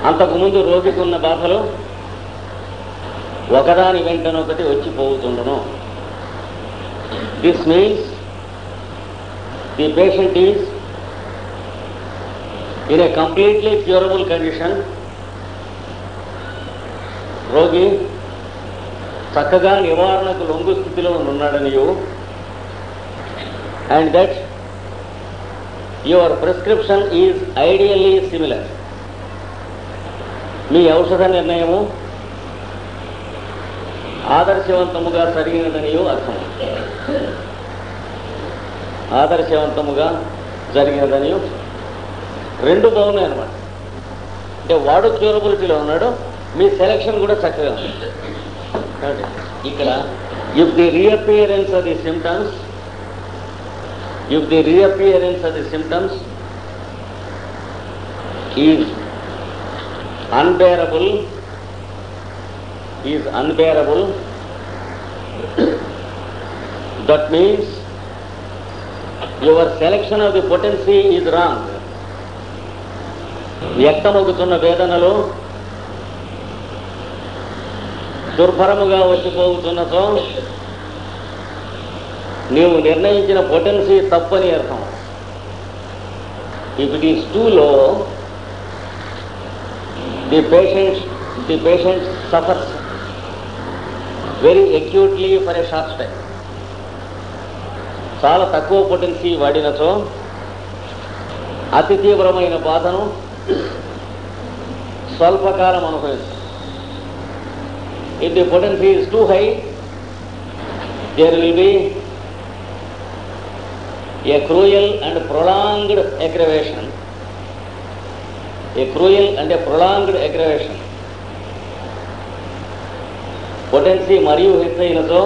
అంతకుముందు రోగికి ఉన్న బాధలు ఒకదాని వెంటనొకటి వచ్చిపోతుండను. This means the patient is in a completely curable condition. రోగి చక్కగా నివారణకు లొంగు స్థితిలో ఉన్నాడనియు, and that your prescription is ideally similar. మీ ఔషధ నిర్ణయము ఆదర్శవంతముగా జరిగినదనియు అర్థం. ఆదర్శవంతముగా జరిగినదనియు రెండు బాగున్నాయి అన్నమాట. అంటే వాడు క్యూరబిలిటీలో ఉన్నాడు, మీ సెలక్షన్ కూడా చక్కగా ఉంది. ఇక్కడ if the reappearance of the symptoms is unbearable, that means your selection of the potency is wrong. వ్యక్తమవుతున్న వేదనలు దుర్భరముగా వచ్చిపోతున్నతో నీవు నిర్ణయించిన పొటెన్సీ తప్పని అర్థం. ఇఫ్ ఇట్ ఈస్ టూ లో, the patient suffers very acutely for a short time. చాలా తక్కువ potency వాడినచో అతి తీవ్రమైన బాధను స్వల్పకాలం అనుభవిస్తుంది. If the potency is too high, there will be a cruel and prolonged aggravation. Potency మరియు హెచ్చైనతో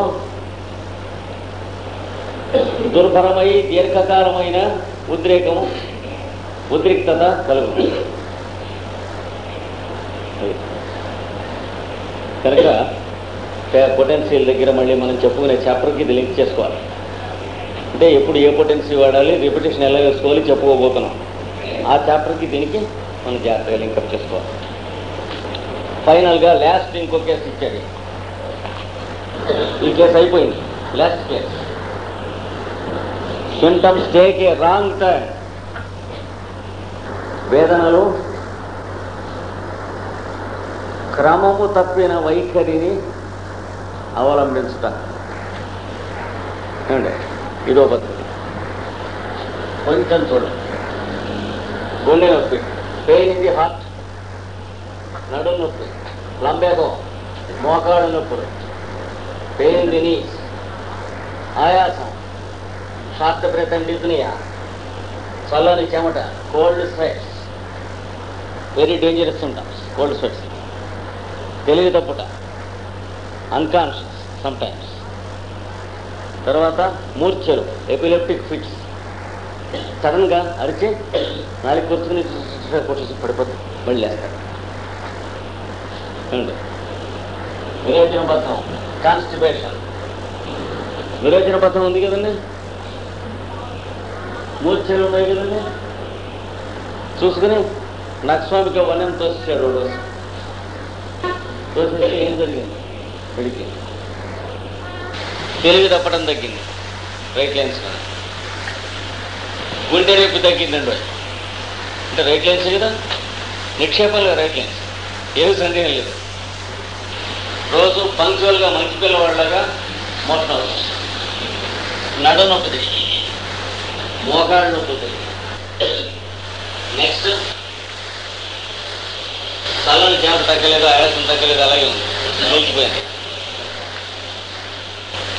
దుర్భరమై దీర్ఘకాలమైన ఉద్రిక్తత కలుగుతుంది. కనుక పొటెన్సీల దగ్గర మళ్ళీ మనం చెప్పుకునే చాప్టర్కి ఇది లింక్ చేసుకోవాలి. అంటే ఎప్పుడు ఏ పొటెన్సీ వాడాలి, రిపిటేషన్ ఎలా వేసుకోవాలి చెప్పుకోబోతున్నాం. ఆ చాప్టర్కి దీనికి మనం జాగ్రత్తగా లింకప్ చేసుకోవాలి. ఫైనల్గా లాస్ట్ ఇంకో కేసు ఇచ్చాడు. ఈ కేసు అయిపోయింది. Last case. Symptoms take a wrong turn. వేదనలు క్రమము తప్పిన వైఖరిని అవలంబించుట. ఏమండి, ఇదో పద్ధతి. కొంచెం చూడండి. గుండె నొప్పి, పెయిన్ ఇన్ ది హార్ట్, నడుము నొప్పి, లంబేగం, మోకాడు నొప్పులు, పెయిన్ ఇన్ ది నీస్, ఆయాసం, షార్ట్ బ్రెత్ అండ్ డిస్నియా, చల్లని చెమట, cold స్వెట్స్, very dangerous symptoms. Cold స్వెట్స్, తెలివి తప్పుట, అన్కాన్షియస్ సమ్టైమ్స్. తర్వాత మూర్ఛలు, ఎపిలెప్టిక్ ఫిట్స్, సడన్గా అరిచి నాలుగు కూర్చుని కొట్టేసి పడిపోతుంది, మళ్ళీ లేస్తారు. విరోచన పథం, కాన్స్టిపేషన్. విరోచన పథం ఉంది కదండి, మూర్ఛలు ఉన్నాయి కదండి. చూసుకుని నక్స్వామికి వన్యం తోసేసాడు. రోజు తోసేస్తే ఏం జరిగింది? వీడికి తెలివి తప్పడం తగ్గింది, రైట్ లైన్స్ మీద. గుండె రేపు తగ్గిందండి. అంటే రైట్ లైన్స్ కదా, నిక్షేపంలో రైట్ లైన్స్, ఏమి సందేహం లేదు. రోజు పంక్చువల్గా మంచి పిల్లవాళ్ళగా మోషన్ అవుతుంది. నడు నొప్పి తెలియదు, మోకాళ్ళు నొప్పి తెలియదు. నెక్స్ట్ చల్లని చేప తగ్గలేదు, ఆయాసం తగ్గలేదు, అలాగే ఉంది, నిలిచిపోయింది.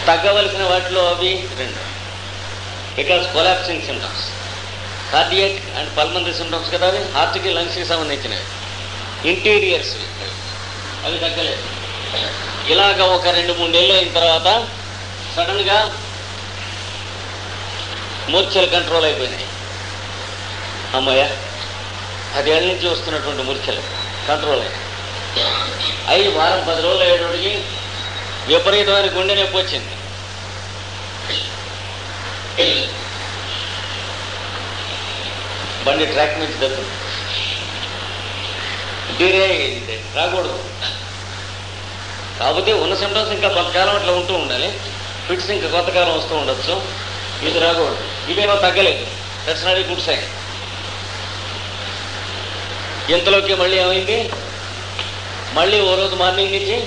తగ్గవలసిన వాటిలో అవి రెండు. Because collapsing symptoms, cardiac and pulmonary symptoms కదా అవి, హార్ట్కి లంగ్స్కి సంబంధించినవి. ఇంటీరియర్స్ అవి తగ్గలేదు. ఇలాగ ఒక 2-3 నెలలు అయిన తర్వాత సడన్గా మూర్ఛలు కంట్రోల్ అయిపోయినాయి. అమ్మయ్య 10 ఏళ్ళ నుంచి వస్తున్నటువంటి మూర్ఛలు కంట్రోల్ అయ్యి వారం 10 రోజులు అయ్యేటోడికి విపరీతమైన గుండె నొప్పి వచ్చింది. బండి ట్రాక్ నుంచి దక్కుతుంది, డీరే రాకూడదు. కాకపోతే ఉన్న సిమ్టమ్స్ ఇంకా కొంతకాలం అట్లా ఉంటూ ఉండాలి, ఫిట్స్ ఇంకా కొంతకాలం వస్తూ ఉండొచ్చు, ఇది రాకూడదు. ఇవేమో తగ్గలేదు, that's not a good sign. ఇంతలోకి మళ్ళీ ఏమైంది, మళ్ళీ ఓ రోజు మార్నింగ్ నుంచి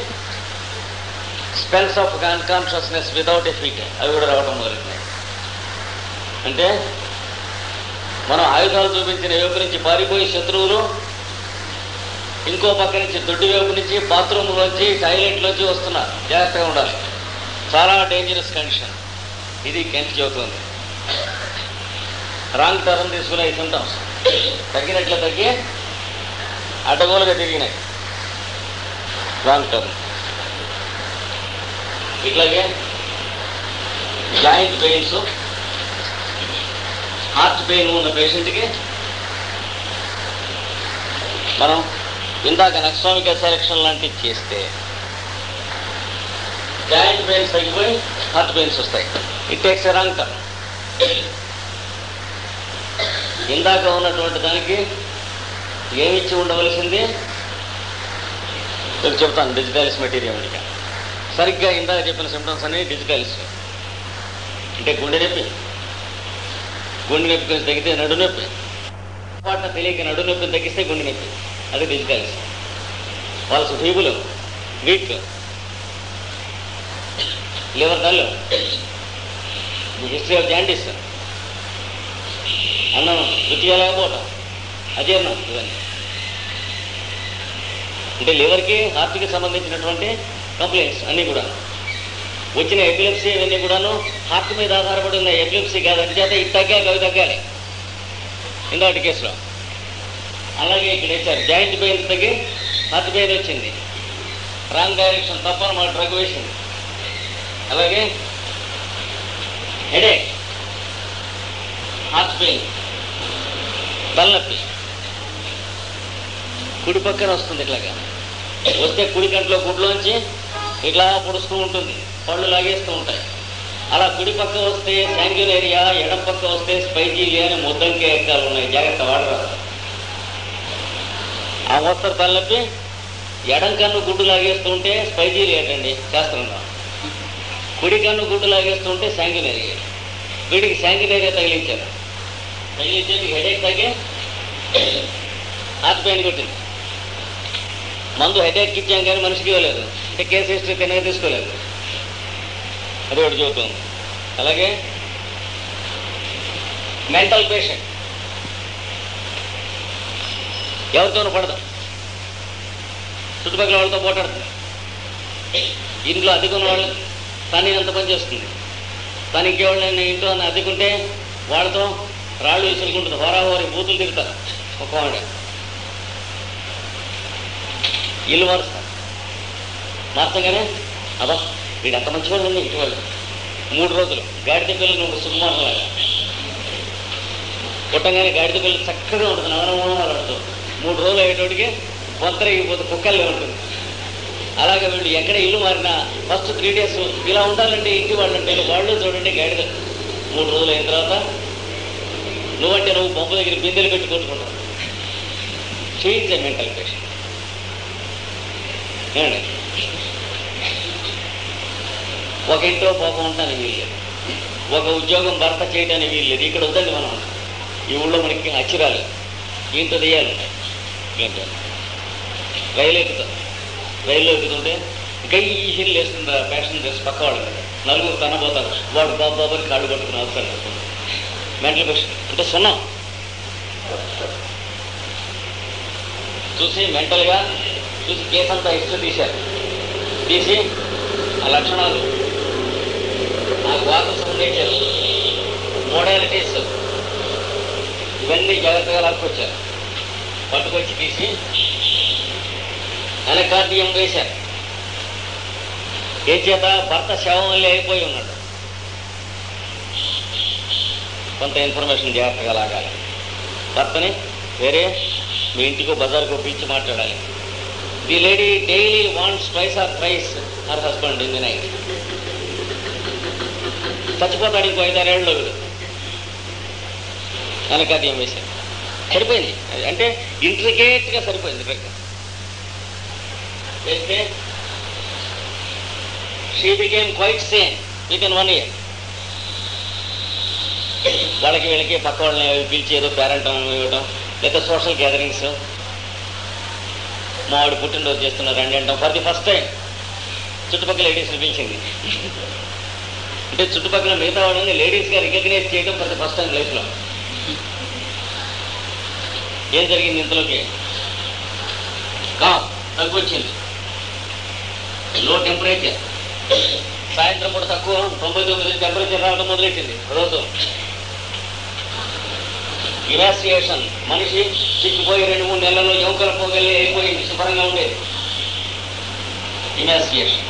spells of unconsciousness without a fit అవి కూడా రావడం మొదలెట్టినాయి. అంటే మనం ఆయుధాలు చూపించిన వైపు నుంచి పారిపోయి శత్రువులు ఇంకో పక్క నుంచి దొడ్డి వైపు నుంచి బాత్రూంలోంచి టాయిలెట్లోంచి వస్తున్నారు. జాగ్రత్తగా ఉండాలి, చాలా డేంజరస్ కండిషన్. ఇది కెంట్ చెబుతుంది. రాంగ్ టర్న్ తీసుకునే ఈ సిమ్టమ్స్ తగ్గినట్లు తగ్గి అడ్డగోలుగా తిరిగినాయి. Wrong turn. ఇట్లాగే జాయింట్ పెయిన్స్, హార్ట్ పెయిన్ ఉన్న పేషెంట్కి మనం ఇందాక నెక్స్ట్రామిక్ సెలెక్షన్ లాంటివి చేస్తే జాయింట్ పెయిన్స్ తగ్గిపోయి హార్ట్ పెయిన్స్ వస్తాయి. It takes a wrong turn. ఇందాక ఉన్నటువంటి దానికి ఏమిచ్చి ఉండవలసింది మీకు చెప్తాను. డిజిటాలిస్ మెటీరియల్ సరిగ్గా ఇందాక చెప్పిన సిమ్టమ్స్ అన్ని డిజిటాలిస్. అంటే గుండె నొప్పి కొంచెం తగ్గితే నడు నొప్పి, వాటిని తెలియక నడు నొప్పిని తగ్గిస్తే గుండె నొప్పి, అది డిజిటాలిస్. వాళ్ళ ఫీబులు, weak, liver dull, history of jaundice, అన్నం రుచిగా లేకపోవటం, అజీర్ణం, ఇవన్నీ అంటే లివర్కి హార్ట్కి సంబంధించినటువంటి కంప్లైంట్స్ అన్నీ కూడా. వచ్చిన ఎపిలెప్సీ ఇవన్నీ కూడాను హార్ట్ మీద ఆధారపడి ఉన్న ఎపిలెప్సీ కాదు, అది చేత ఇది తగ్గాక అవి తగ్గాలి ఇందాటి కేసులో. అలాగే ఇక్కడ ఇచ్చారు జాయింట్ పెయిన్స్ తగ్గి హార్ట్ పెయిన్ వచ్చింది, రాంగ్ డైరెక్షన్, తప్పని మన డ్రగ్ వేసింది. అలాగే హెడేక్, హార్ట్ పెయిన్, తలనొప్పి కుడి పక్కన వస్తుంది. ఇట్లాగా వస్తే కుడి కంట్లో గుడ్లోంచి ఇట్లా పొడుస్తూ ఉంటుంది, పళ్ళు లాగేస్తూ ఉంటాయి. అలా కుడి పక్క వస్తే శాంగ్యులేరియా, ఎడం పక్క వస్తే స్పైజీలియా అని ముద్దంకే ఎక్కాలు ఉన్నాయి, జాగ్రత్త వాడరాదు. ఆ వస్తారు తలనొప్పి. ఎడం కన్ను గుడ్డు లాగేస్తూ ఉంటే స్పైజీలియా అండి శాస్త్రంలో, కుడి కన్ను గుడ్డు లాగేస్తూ ఉంటే శాంగ్యులేరియా. వీడికి శాంగ్యులేరియా తగిలించారు, తగిలించేది హెడేక్ తగ్గి హార్ట్ పెయిన్ కొట్టింది. మందు హెడేక్ ఇచ్చాం కానీ మనిషికి ఇవ్వలేదు, కేసు హిస్టరీ తినగా తీసుకోలేదు, అది ఒకటి చూద్దాం. అలాగే మెంటల్ పేషెంట్ ఎవరితోనూ పడదు, చుట్టుపక్కల వాళ్ళతో పోటాడుతుంది. ఇంట్లో అద్దెకున్న వాళ్ళు తను ఎంత పని చేస్తుంది, తను ఇంకెవాళ్ళని ఇంట్లో అద్దెకుంటే వాళ్ళతో రాళ్ళు విసురుకుంటుంది, హోరాహోరి బూతులు తిరుగుతారు. ఒక్కవాడ ఇల్లు మారుస్తారు, మార్చగానే అబ్బా వీడు ఎంత మంచివాళ్ళు ఉంది ఇంటి వాళ్ళు. 3 రోజులు గాడిద పిల్లలు ఒక సుకుమారంలాగా పుట్టంగానే గాడిద పిల్లలు చక్కగా ఉంటుంది, నవనమోహాలు. 3 రోజులు అయ్యేటోడికి వంతరైపోతే కుక్కల్లే ఉంటుంది. అలాగే వీళ్ళు ఎక్కడ ఇల్లు మారినా ఫస్ట్ 3 days ఇలా ఉండాలంటే ఇంటి వాళ్ళంటే వాళ్ళు చూడండి గాడిద. 3 రోజులు అయిన తర్వాత నువ్వంటే నువ్వు పంపు దగ్గర బిందెలు పెట్టి కొట్టుకుంటావు. She's a mental patient. ఏమండి, ఒక ఇంట్లో పాపం ఉంటాను వీల్లేదు, ఒక ఉద్యోగం భర్త చేయడానికి వీల్లేదు. ఇక్కడ వద్దండి మనం, ఈ ఊళ్ళో మనకి అచ్చిరాలు ఇంత దెయ్యాలు ఉంటాయి. రైలు ఎక్కుతాం, రైల్లో ఎక్కుతుంటే గయ్యలు వేస్తుంది ప్యాసింజర్స్ పక్క వాళ్ళు, నలుగురు కనబోతారు, వాడు బాబాబని కాళ్ళు పట్టుకుని అవసరం. మెంటల్ పేషెంట్ అంటే సున్నా చూసి మెంటల్గా చూసి కేసు అంతా హిస్టరీ తీశారు. తీసి ఆ లక్షణాలు, ఆ వాకస్ నేచర్, మోడాలిటీస్ ఇవన్నీ జాగ్రత్తగా లాక్కొచ్చారు. పట్టుకొచ్చి తీసి అనకార్డియం వేశారు. ఏం చేత? భర్త శవం వల్లే అయిపోయి ఉన్నాడు. కొంత ఇన్ఫర్మేషన్ జాగ్రత్తగా లాగాలి. భర్తని వేరే మీ ఇంటికో బజార్కో పిలిచి మాట్లాడాలి. The lady daily wants twice or thrice her husband in the night. చచ్చిపోతాడు ఇంకో 5-6 ఏళ్ళలో వీడు. అనకార్డియం వేశారు. సరిపోయింది. అంటే ఇంట్రికేట్గా సరిపోయింది డ్రగ్ వేస్తే. She became quite same within 1 year. వాళ్ళకి వీళ్ళకి పక్క వాళ్ళని పిలిచి ఏదో పేరెంట్ ఇవ్వడం, లేదా సోషల్ గ్యాదరింగ్స్, మా వాడు పుట్టినరోజు చేస్తున్నారు రండి అంటాం. ఫర్ ది ఫస్ట్ టైం చుట్టుపక్కల లేడీస్ని పిలిచింది. అంటే చుట్టుపక్కల మిగతా వాళ్ళని లేడీస్గా రికగ్నైజ్ చేయడం ఫర్ ది ఫస్ట్ టైం లైఫ్లో. ఏం జరిగింది ఇంతలోకి? తగ్గు వచ్చింది, లో టెంపరేచర్. సాయంత్రం పూట తక్కువ 99 టెంపరేచర్ రావడం మొదలెట్టింది రోజు. ఇవాసియేషన్, మనిషి చిక్కిపోయి 2-3 నెలల్లో యువకుల పోగలి అయిపోయింది, శుభ్రంగా ఉండేది. ఇవాసియేషన్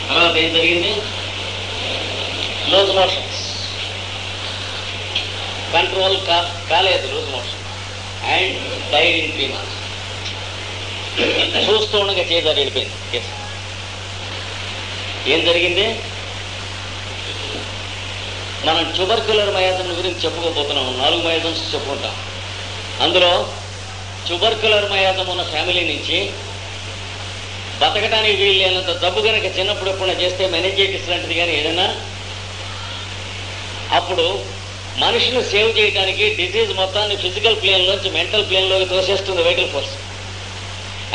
తర్వాత ఏం జరిగింది? Loose motions. కంట్రోల్ కాలేదు loose motion and died in 3 months. చూస్తూ ఉండగా చేజారి వెళ్ళిపోయింది కేసు. ఏం జరిగింది? మనం ట్యూబర్క్యులర్ మయాజం గురించి చెప్పుకోబోతున్నాం. 4 మయాజమ్స్ చెప్పుకుంటాం. అందులో ట్యూబర్క్యులర్ మయాజం ఉన్న ఫ్యామిలీ నుంచి బతకడానికి వీళ్ళేనంత జబ్బు కనుక చిన్నప్పుడు ఎప్పుడైనా చేస్తే మెనింజైటిస్ లాంటిది కానీ ఏదైనా, అప్పుడు మనిషిని సేవ్ చేయడానికి డిసీజ్ మొత్తాన్ని ఫిజికల్ ప్లేన్లోంచి మెంటల్ ప్లేన్లోకి తోసేస్తుంది vital force.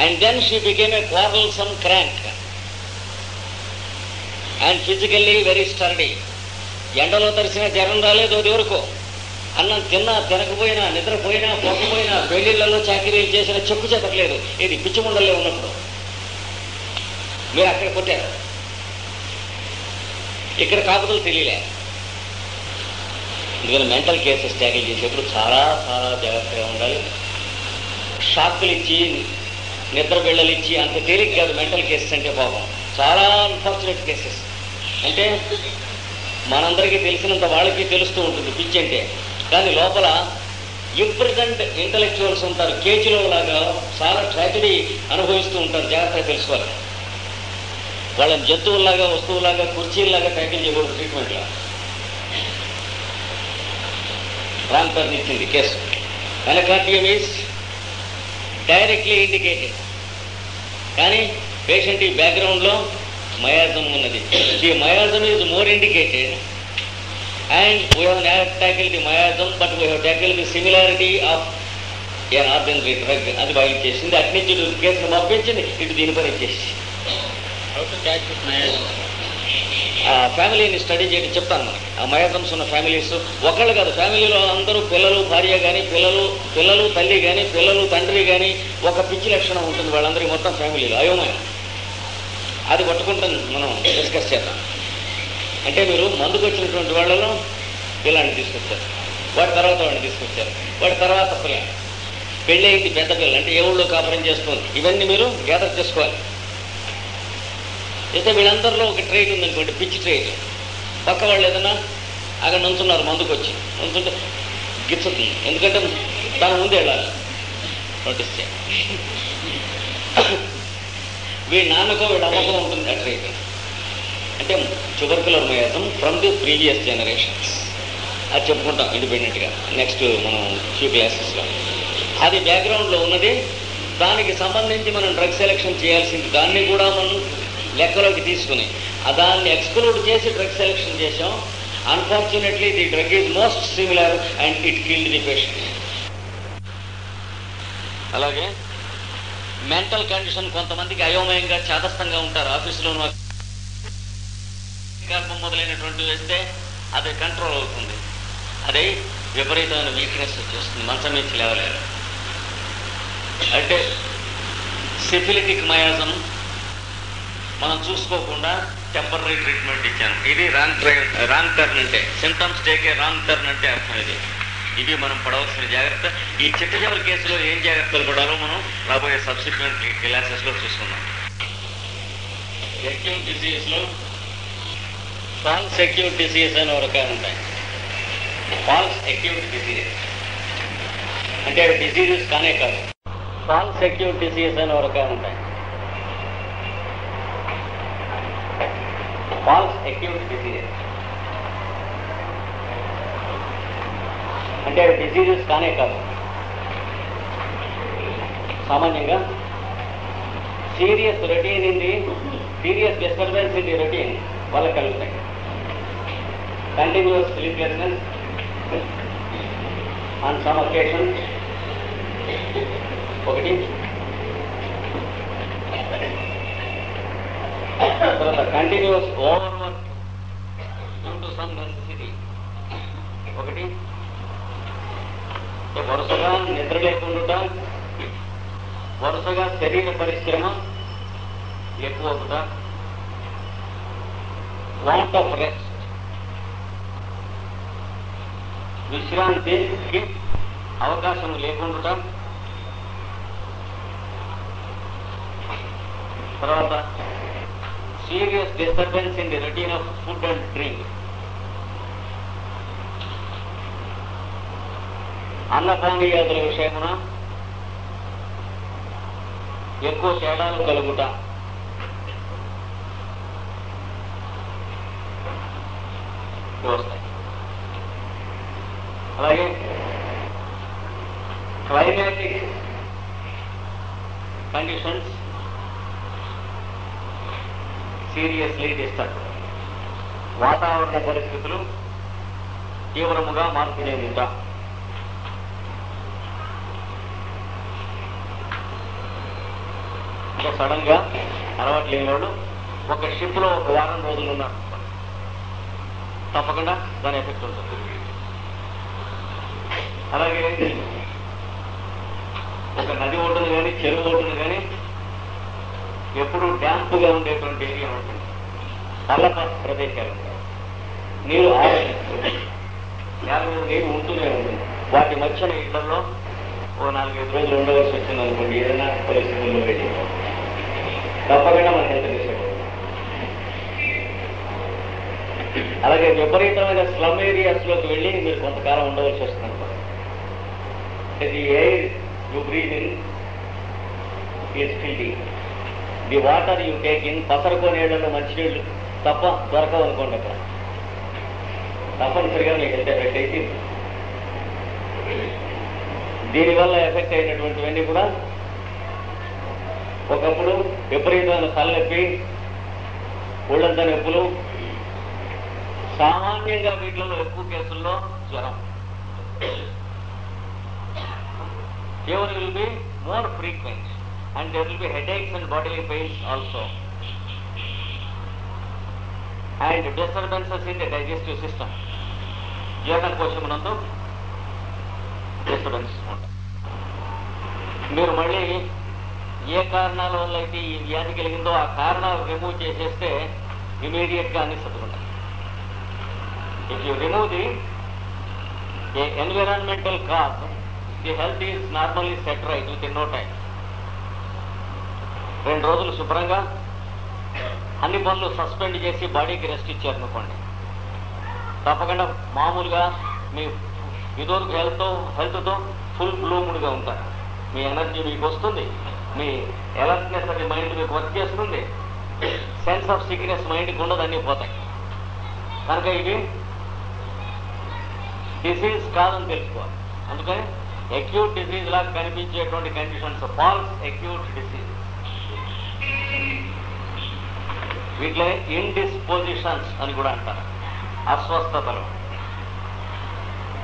And then she became a quarrelsome crank and physically very sturdy. ఎండలో తరిసిన జ్వరం రాలేదు అది వరకు. అన్నం తిన్నా తినకపోయినా, నిద్రపోయినా పోకపోయినా, పెళ్లిళ్లలో చాకరీలు చేసిన చెక్కు చెక్కలేదు. ఇది పిచ్చిముండలే ఉన్నప్పుడు. మీరు అక్కడ కొట్టారు, ఇక్కడ కాపుదలు తెలియలే. ఎందుకని మెంటల్ కేసెస్ ట్యాకిల్ చేసేప్పుడు చాలా చాలా జాగ్రత్తగా ఉండాలి. షాకులు ఇచ్చి, నిద్ర బిళ్ళలు ఇచ్చి అంత తేలిక కాదు మెంటల్ కేసెస్ అంటే. పాపం చాలా అన్ఫార్చునేట్ కేసెస్. అంటే మనందరికీ తెలిసినంత వాళ్ళకి తెలుస్తూ ఉంటుంది పిచ్చి అంటే. కానీ లోపల ఇంప్రెజెంట్ ఇంటలెక్చువల్స్ ఉంటారు, కేజీలో లాగా చాలా ట్రాజడీ అనుభవిస్తూ ఉంటారు. జాగ్రత్తగా తెలుసుకోవాలి. వాళ్ళని జంతువుల్లాగా, వస్తువులాగా, కుర్చీల్లాగా ట్యాకిల్ చేయకూడదు ట్రీట్మెంట్లో. రాంగ్ టర్న్ ఇచ్చింది case. Anacardium is directly indicated. కానీ పేషెంట్ ఈ బ్యాక్గ్రౌండ్లో మయాజం ఉన్నది. The miasm is more indicated and we have tackle the miasm, but we have tackle the similarity of an ordinary drug. అది బయలు చేసింది. అటు నుంచి ఇటు కేసును పంపించింది, ఇటు దీని పని ఇచ్చేసి. ఆ ఫ్యామిలీని స్టడీ చేయడం చెప్తాను మనకి. ఆ మయాజమ్స్ ఉన్న ఫ్యామిలీస్ ఒకళ్ళు కాదు, ఫ్యామిలీలో అందరూ పిల్లలు, భార్య కానీ, పిల్లలు తల్లి కానీ, పిల్లలు తండ్రి కానీ ఒక పిచ్చి లక్షణం ఉంటుంది వాళ్ళందరికీ, మొత్తం ఫ్యామిలీలో అయోమయం. అది పట్టుకుంటాం మనం డిస్కస్ చేద్దాం. అంటే మీరు మందుకు వచ్చినటువంటి వాళ్ళలో పిల్లాన్ని తీసుకొచ్చారు, వాటి తర్వాత వాడిని తీసుకొచ్చారు, వాటి తర్వాత పిల్ల, పెళ్ళి అయింది పెద్ద పిల్ల, అంటే ఏ ఊళ్ళో కాపురం చేస్తుంది, ఇవన్నీ మీరు గ్యాదర్ చేసుకోవాలి. అయితే వీళ్ళందరిలో ఒక ట్రైట్ ఉందనుకోండి, పిచ్చి ట్రైట్. పక్క వాళ్ళు ఏదైనా అక్కడ నుంచున్నారు, మందుకు వచ్చి నుంచుంటే గిచ్చుతుంది. ఎందుకంటే దాని ముందు వెళ్ళాలి, నోటీస్ చేయాలి. వీడి నాన్నకో వీడి అమ్మకో ఉంటుంది ఆ ట్రైట్. అంటే tubercular miasm from the previous generations. అది చెప్పుకుంటాం ఇండిపెండెంట్గా నెక్స్ట్ మనం ఫ్యూ క్లాసెస్లో. అది బ్యాక్గ్రౌండ్లో ఉన్నది. దానికి సంబంధించి మనం డ్రగ్ సెలెక్షన్ చేయాల్సింది. దాన్ని కూడా మనం లెక్కలోకి తీసుకుని దాన్ని ఎక్స్క్లూడ్ చేసి డ్రగ్ సెలెక్షన్ చేసాం. Unfortunately the drug is most similar and it killed the patient. అలాగే మెంటల్ కండిషన్ కొంతమందికి అయోమయంగా, చేతస్థంగా ఉంటారు. ఆఫీసులోనూ గర్భం మొదలైనటువంటి వేస్తే అది కంట్రోల్ అవుతుంది. అదే విపరీతమైన వీక్నెస్ వచ్చేస్తుంది, మంచం నుంచి లేవలేరు. అంటే సిఫిలిటిక్ మయాజం మనం చూసుకోకుండా టెంపరీ ట్రీట్మెంట్ ఇచ్చాను. ఇది రాంగ్ టర్న్ అంటే, symptoms take a wrong turn అంటే అర్థం. ఇది ఇవి మనం పడవలసిన జాగ్రత్త. ఈ చిట్ట చివరి కేసులో ఏం జాగ్రత్తలు పడాలో మనం రాబోయే సబ్సిక్వెంట్ క్లాసెస్లో చూసుకుందాం. అక్యూట్ డిసీజ్లో ఫాల్స్ అక్యూట్ డిసీజ్ అని ఒక రకాలు ఉంటాయి. ఫాల్స్ అక్యూట్ డిసీజ్ అంటే అవి డిసీజెస్ కానే కాదు. ఫాల్స్ అక్యూట్ డిసీజ్ అని ఒక రకాలు ఉంటాయి. ఫాల్స్ అక్యూట్ డిసీజ్ అంటే అవి డిసీజెస్ కానే కాదు. సామాన్యంగా serious disturbance in the routine వల్ల కలుగుతాయి. Continuous sleeplessness on some occasions ఒకటి, తర్వాత continuous over work due to some necessity ఒకటి, వరుసగా నిద్ర లేకుండా వరుసగా శరీర పరిశ్రమ ఎక్కువ అవుతా, వాంట్ ఆఫ్ రెస్ట్ విశ్రాంతికి అవకాశం లేకుండా, తర్వాత serious disturbance in the routine of food and drink, అన్నపానీయాదుల విషయమున ఎక్కువ తేడాలు కలుగుట, వస్తాయి. అలాగే క్లైమాటిక్ కండిషన్స్ సీరియస్లీ డిస్టర్బ్, వాతావరణ పరిస్థితులు తీవ్రముగా మార్పు చెందుతా, ఇంకా సడన్ గా అలవాటు లేని వాళ్ళు ఒక షిప్ లో ఒక వారం రోజులు ఉన్నారు, తప్పకుండా దాని ఎఫెక్ట్ ఉంటుంది. అలాగే ఒక నది ఒడ్డున కానీ చెరువు ఒడ్డున కానీ ఎప్పుడు డ్యాంపుగా ఉండేటువంటి ఏరియా ఉంటుంది, పల్లప ప్రదేశాలు ఉంటాయి, నీరు నేల మీద నీరు ఉంటూనే ఉంటుంది. వాటి మధ్యన ఇళ్లలో ఓ 4-5 రోజులు ఉండవలసి వచ్చింది అనుకోండి, ఏదైనా పరిస్థితుల్లో వెళ్ళి తప్పకుండా మన హెల్త్ డిస్టర్బ్ అవుతుంది. అలాగే విపరీతమైన స్లమ్ ఏరియాస్ లోకి వెళ్ళి మీరు కొంతకాలం ఉండవలసి వస్తుంది అనుకోండి. The air you breathe in is filthy, the water you take in, పసరుకో నీళ్లలో మంచినీళ్ళు తప్ప దొరకవు అనుకోండి. అక్కడ తప్పనిసరిగా మీకు హెల్త్ ఎఫెక్ట్ అయితే దీనివల్ల ఎఫెక్ట్ అయినటువంటివన్నీ కూడా ఒకప్పుడు విపరీతమైన తలనొప్పి, ఒళ్ళంతా నొప్పులు, సామాన్యంగా వీటిలో ఎక్కువ కేసుల్లో జ్వరం. Fever will be more frequent and there will be headaches and bodily pains also, and disturbances in the digestive system. జీర్ణ కోశమునందు డిస్టర్బెన్సెస్ ఉంటాయి. మీరు మళ్ళీ ఏ కారణాల వల్ల అయితే ఈ వ్యాధి కలిగిందో ఆ కారణాలు రిమూవ్ చేసేస్తే ఇమీడియట్ గా అన్ని సర్దుకుంటాయి. If you remove the environmental cause, the health is normally set right within no time. 2 రోజులు శుభ్రంగా అన్ని పనులు సస్పెండ్ చేసి బాడీకి రెస్ట్ ఇచ్చారనుకోండి, తప్పకుండా మామూలుగా మీ ఇదివరకు హెల్త్తో ఫుల్ బ్లూమ్డ్గా ఉంటారు. మీ ఎనర్జీ మీకు వస్తుంది, మీ అలర్ట్నెస్ అది మైండ్ మీకు వర్క్ చేస్తుంది, సెన్స్ ఆఫ్ సిక్నెస్ మైండ్కి ఉండదు, అన్నీ పోతాయి. కనుక ఇవి డిసీజ్ కాదని తెలుసుకోవాలి. అందుకని అక్యూట్ డిసీజ్ లాగా కనిపించేటువంటి కండిషన్స్ ఫాల్స్ అక్యూట్ డిసీజ్. వీటిలో ఇండిస్పోజిషన్స్ అని కూడా అంటారు, అస్వస్థతలు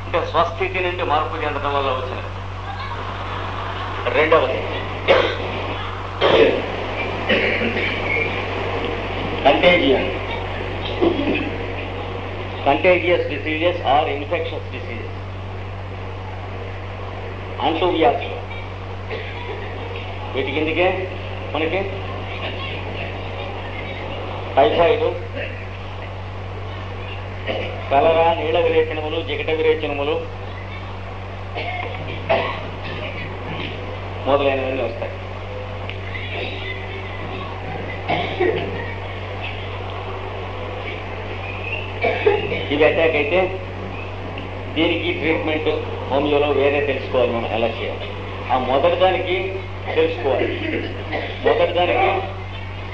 అంటే స్వస్థితి నుండి మార్పు చెందడం వల్ల వచ్చినది. రెండవది contagion, contagious diseases or infectious diseases. అంటూ వ్యాధులు వీటి కిందకే మనకి టైఫాయిడ్, కలరా, నీళ్ళ విరేచనములు, జిగట విరేచనములు, మొదలైనవన్నీ వస్తాయి. ఇవి అటాక్ అయితే దీనికి ట్రీట్మెంట్ హోమియోలో వేరే తెలుసుకోవాలి మనం ఎలా చేయాలి. ఆ మొదటి దానికి తెలుసుకోవాలి. మొదటి దానికి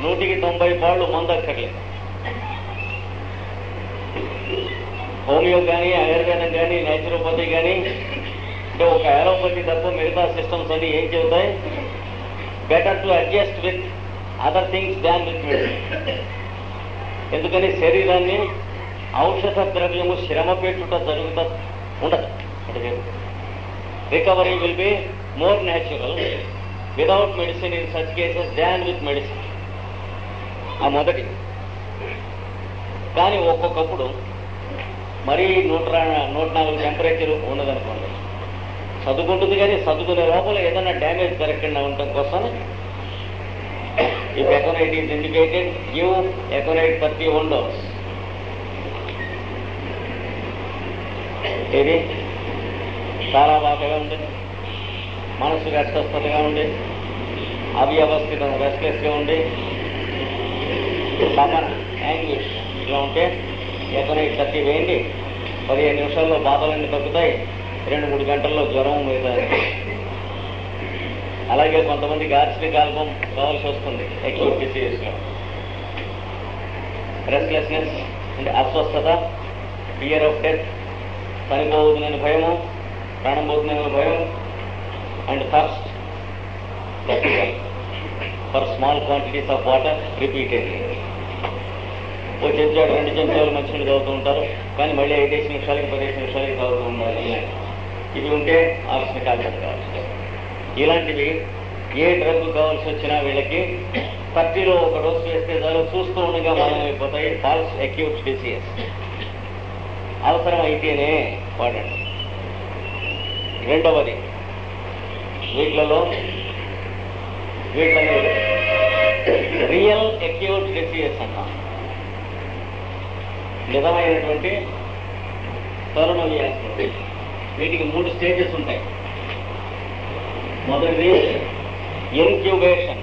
100కి 90 పాళ్ళు మందు అక్కర్లేదు. హోమియో కానీ ఆయుర్వేదం కానీ నేచురోపతి కానీ అంటే ఒక అలోపతి తప్ప మిగతా సిస్టమ్స్ అన్ని ఏం చెబుతాయి, better to adjust with other things than with medicine. ఎందుకని శరీరాన్ని ఔషధ ద్రవ్యము శ్రమ పెట్టుట జరుగుతా ఉండదు. Recovery will be more natural without medicine in such cases than with medicine. ఆ మొదటి. కానీ ఒక్కొక్కప్పుడు మరీ 104 టెంపరేచర్ ఉన్నదనుకోండి, చదువుకుంటుంది కానీ చదువుకునే లోపల ఏదైనా డ్యామేజ్ జరగకుండా ఉండటం కోసం if aconite is indicated give aconite 31 dose. ఇది చాలా బాధగా ఉంది, మనసుకు అస్వస్థతగా ఉండి, అవ్యవస్థితం రెస్ట్లెస్గా ఉండి, తపన యాంగ్విష్ ఇట్లా ఉంటే ఎకోనైట్ 30 వేయండి. 15 నిమిషాల్లో బాధలన్నీ తగ్గుతాయి. 2-3 గంటల్లో జ్వరం మీద. అలాగే కొంతమందికి ఆర్సినిక్ ఆల్బమ్ కావాల్సి వస్తుంది అక్యూట్ డిసీజెస్లో. రెస్ట్లెస్నెస్ అంటే అస్వస్థత, ఫియర్ ఆఫ్ డెత్, చనిపోతుందని భయము, ప్రాణం పోతుందని భయం, and thirst for small quantities of water repeatedly. ఓ చెంచాడు 2 చెంచాలు మంచినీళ్ళు తాగుతూ ఉంటారు, కానీ మళ్ళీ 5 నిమిషాలకి 10 నిమిషాలకి తాగుతూ ఉండాలి. ఇవి ఉంటే ఆర్సినిక్ ఆల్బమ్ కావాల్సి. ఇలాంటివి ఏ డ్రగ్ కావాల్సి వచ్చినా వీళ్ళకి 30లో ఒక డోసు వేస్తే చాలు, చూస్తూ ఉండగా మాయమైపోతాయి. Falls acute diseases. అవసరం అయితేనే వాడండి. రెండవది, వీటిని రియల్ అక్యూట్ డిసీజెస్ అన్నాం. నిజమైనటువంటి తరుణ వ్యాధులు. వీటికి 3 స్టేజెస్ ఉంటాయి. మొదటిది incubation.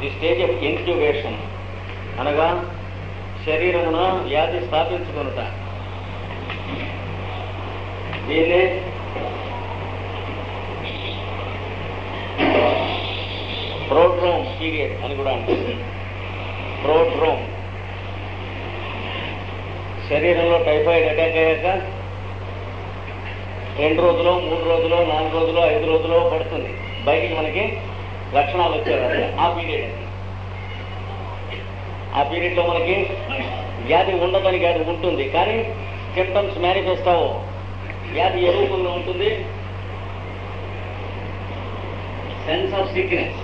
The stage of incubation అనగా శరీరమున వ్యాధి స్థాపించుకొనుట. దీన్నే ప్రోడ్రోమ్ పీరియడ్ అని కూడా అంటుంది. ప్రోడ్రోమ్. శరీరంలో టైఫాయిడ్ అటాక్ అయ్యాక 2 రోజులో 3 రోజులో 4 రోజులో 5 రోజులో పడుతుంది బయటికి మనకి లక్షణాలు వచ్చేవారు. ఆ పీరియడ్ అది. ఆ పీరియడ్లో మనకి వ్యాధి ఉండదని కాదు, ఉంటుంది, కానీ సిమ్టమ్స్ మేనిఫెస్ట్ అవ్వవు. వ్యాధి ఏ రూపంలో ఉంటుంది? Sense of sickness.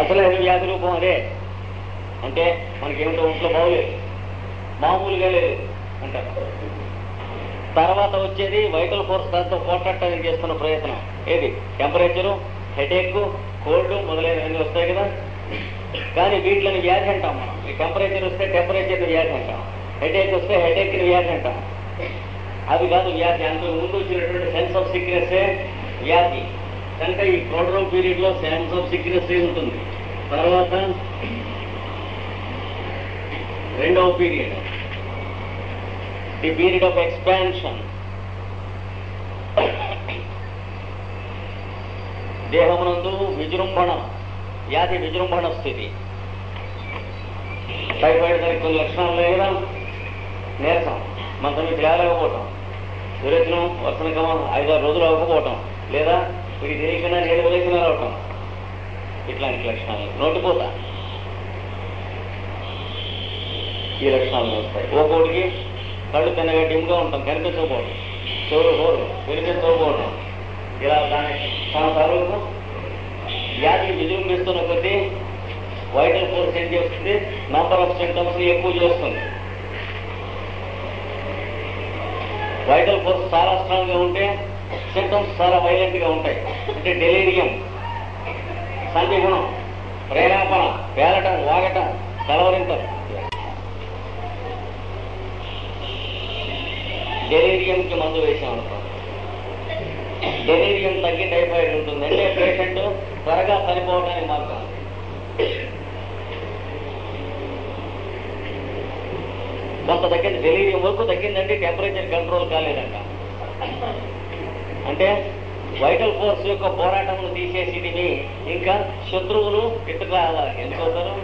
అసలైన వ్యాధి రూపం అదే. అంటే మనకేమిటో ఒంట్లో బాగోలేదు, మామూలుగా లేదు అంటారు. తర్వాత వచ్చేది వైటల్ ఫోర్స్ దాంతో పోట్లాడటానికి చేస్తున్న ప్రయత్నం. ఏది? టెంపరేచరు, హెడేక్, కోల్డ్ మొదలైనవన్నీ వస్తాయి కదా. కానీ వీటిని వ్యాధి అంటాం మనం. ఈ టెంపరేచర్ వస్తే టెంపరేచర్ని వ్యాధి అంటాం, హెడేక్ వస్తే హెడేక్ని వ్యాధి అంటాం. అవి కాదు వ్యాధి. అంతకు ముందు వచ్చినటువంటి సెన్స్ ఆఫ్ సిక్నెస్సే వ్యాధి. కనుక ఈ ప్రోడ్రోమ్ పీరియడ్లో సెన్స్ ఆఫ్ సిక్నెస్ ఉంటుంది. తర్వాత రెండవ period, the period of expansion. దేహమునందు విజృంభణ, వ్యాధి విజృంభణ స్థితి. టైఫాయిడ్ దానికి కొన్ని లక్షణాలు ఉన్నాయి కదా. నీరసం, మంచం మీద లేకపోవటం, విరేచనం, వర్షనికమం 5-6 రోజులు అవ్వకపోవటం, లేదా వీడికి తెలియకుండా నీళ్ళు వదిలేసిన రావటం, ఇట్లాంటి లక్షణాలు. నోటిపోత, ఈ లక్షణాలు వస్తాయి. ఒక్కొక్కడికి కళ్ళు తిన్నగా డిమ్గా ఉంటాం, కనిపించకపోవడం, చెవులు హోరు వినిపించకపోవడం. ఇలా దాని సంవత్సరాలు వ్యాధి విజృంభిస్తున్న కొద్దీ వైటల్ ఫోర్స్ ఏం చేస్తుంది? నంబర్ ఆఫ్ సింటమ్స్ ఎక్కువ చేస్తుంది. వైటల్ ఫోర్స్ చాలా స్ట్రాంగ్ గా ఉంటే సింటమ్స్ చాలా వైలెంట్ గా ఉంటాయి. అంటే డెలీరియం, సందిగుణం, ప్రేరేపణ, పేలటం, వాగటం, కలవరింతలు. డెలీరియంకి మందు వేసామనుకో, డెలీరియం తగ్గి టైఫాయిడ్ ఉంటుంది. అంటే పేషెంట్ త్వరగా చనిపోవడానికి మార్గం. కొంత తగ్గింది, డెలీరియం వరకు తగ్గిందంటే టెంపరేచర్ కంట్రోల్ కాలేదంట. అంటే వైటల్ ఫోర్స్ యొక్క పోరాటమును తీసేసి ఇంకా శత్రువులు విత్డ్రా అవ్వాలి. ఎందుకవుతారు?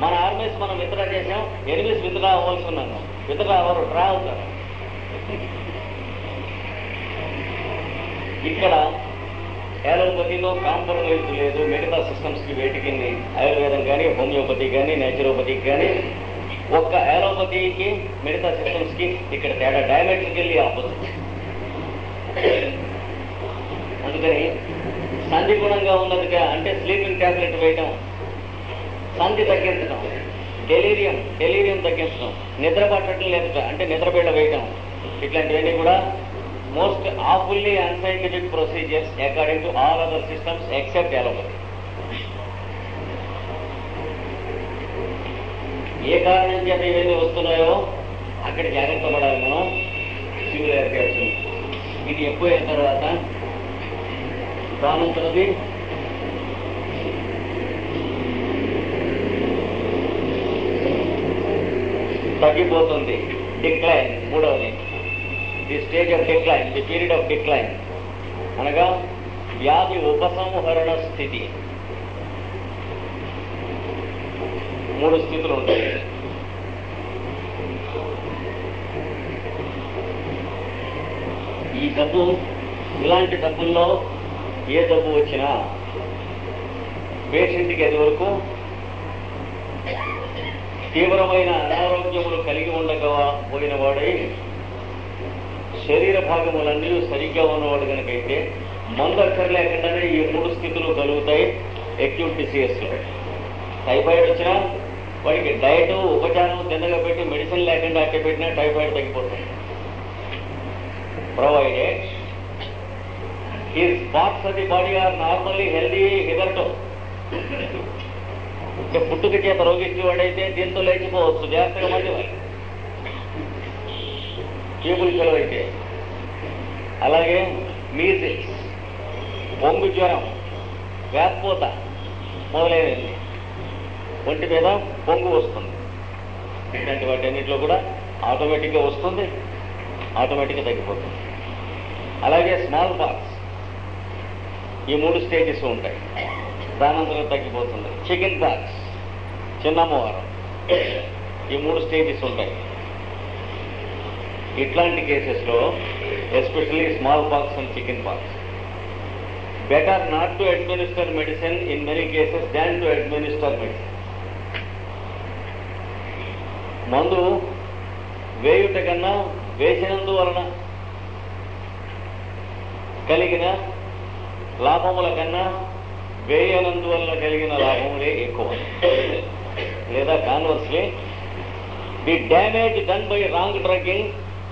మన ఆర్మీస్ మనం విత్డ్రా చేసాం, ఎనిమిస్ విత్డ్రా అవ్వాల్సి ఉన్నాను. విత్డ్రా అవ్వరు, డ్రా అవుతారు. ఇక్కడ ఏలోపతిలో కాంప్రమైజ్ లేదు. మిగతా సిస్టమ్స్కి వేటికి ఆయుర్వేదం కానీ, హోమియోపతి కానీ, నేచురోపతి కానీ, ఒక్క ఏలోపతికి మిగతా సిస్టమ్స్కి ఇక్కడ తేడా డయామెట్రికల్లీ ఆపోజిట్. అందుకని సంధి గుణంగా ఉన్నదిగా అంటే స్లీపింగ్ టాబ్లెట్ వేయటం, సంధి తగ్గించడం, డెలీరియం తగ్గించడం, నిద్ర పట్టడం లేదుట అంటే నిద్రబిళ్ళ వేయటం, ఇట్లాంటివన్నీ కూడా most awfully unscientific procedures according to all other systems except allopathy. ఏ కారణం చేత ఇవన్నీ వస్తున్నాయో అక్కడ జాగ్రత్త పడాలి మనం. సివిలర్ కేర్స్ ఇది ఎక్కువ అయిన తర్వాత రానుతున్నది తగ్గిపోతుంది. డిక్లైన్ మూడవది, the stage of decline, the period of decline అనగా వ్యాధి ఉపసంహరణ స్థితి. 3 స్థితులు ఉంటాయి. ఈ జబ్బు, ఇలాంటి జబ్బుల్లో ఏ జబ్బు వచ్చినా పేషెంట్కి అది వరకు తీవ్రమైన అనారోగ్యములు కలిగి ఉండగా పోయిన వాడై శరీర భాగములన్నీ సరిగ్గా ఉన్నవాడు కనుకైతే మందు అక్కర్లేకుండానే ఈ 3 స్థితులు కలుగుతాయి. అక్యూట్ డిసీజెస్లో టైఫాయిడ్ వచ్చినా వాడికి డయట్ ఉపచారం తిన్నగా పెట్టి మెడిసిన్ లేకుండా అట్టే పెట్టినా టైఫాయిడ్ తగ్గిపోతుంది. Provided his parts of the body are normally healthy hitherto. అంటే పుట్టుక చేత రోగిచ్చేవాడైతే దీంతో లేచిపోవచ్చు, జాగ్రత్తగా మంది కేబుల్ సెలవు అయితే. అలాగే మీజిల్స్, పొంగు జ్వరం, వేపపోత మొదలైనవి, ఒంటి మీద పొంగు వస్తుంది. ఇట్లాంటి వాటి అన్నింటిలో కూడా ఆటోమేటిక్గా వస్తుంది, ఆటోమేటిక్గా తగ్గిపోతుంది. అలాగే స్మాల్ పాక్స్, ఈ 3 స్టేజెస్ ఉంటాయి, దానంతరం తగ్గిపోతుంది. చికెన్ పాక్స్, చిన్నమ్మవారం, ఈ 3 స్టేజెస్ ఉంటాయి. ఇట్లాంటి కేసెస్లో especially small pox and chicken pox better not to administer medicine in many cases than to administer medicine. మందు వేయుట కన్నా వేసినందువలన కలిగిన లాభముల కన్నా వేయనందువలన కలిగిన లాభములే ఎక్కువ. లేదా conversely, the damage done by wrong drugging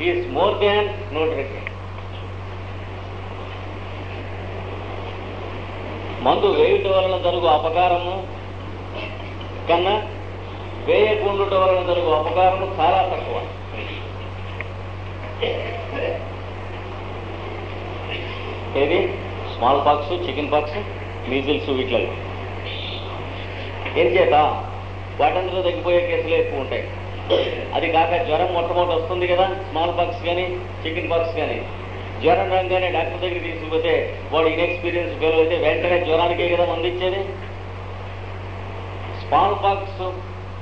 is more than no drugging. మందు వేయుట వలన జరుగు అపకారము కన్నా వేయకుండుట వలన జరుగు అపకారము చాలా తక్కువ. ఏది small pox, chicken pox, measles, వీటిలో ఏం చేత వాటందరూ తగ్గిపోయే కేసులు ఎక్కువ ఉంటాయి. అది కాక జ్వరం మొట్టమొదటి వస్తుంది కదా, స్మాల్ పాక్స్ కానీ చికెన్ పాక్స్ కానీ. జ్వరం రాగానే డాక్టర్ దగ్గరికి తీసుకుపోతే వాడు ఇన్ఎక్స్పీరియన్స్ ఫెయిల్ అయితే వెంటనే జ్వరానికే కదా మందు ఇచ్చేది. స్మాల్ పాక్స్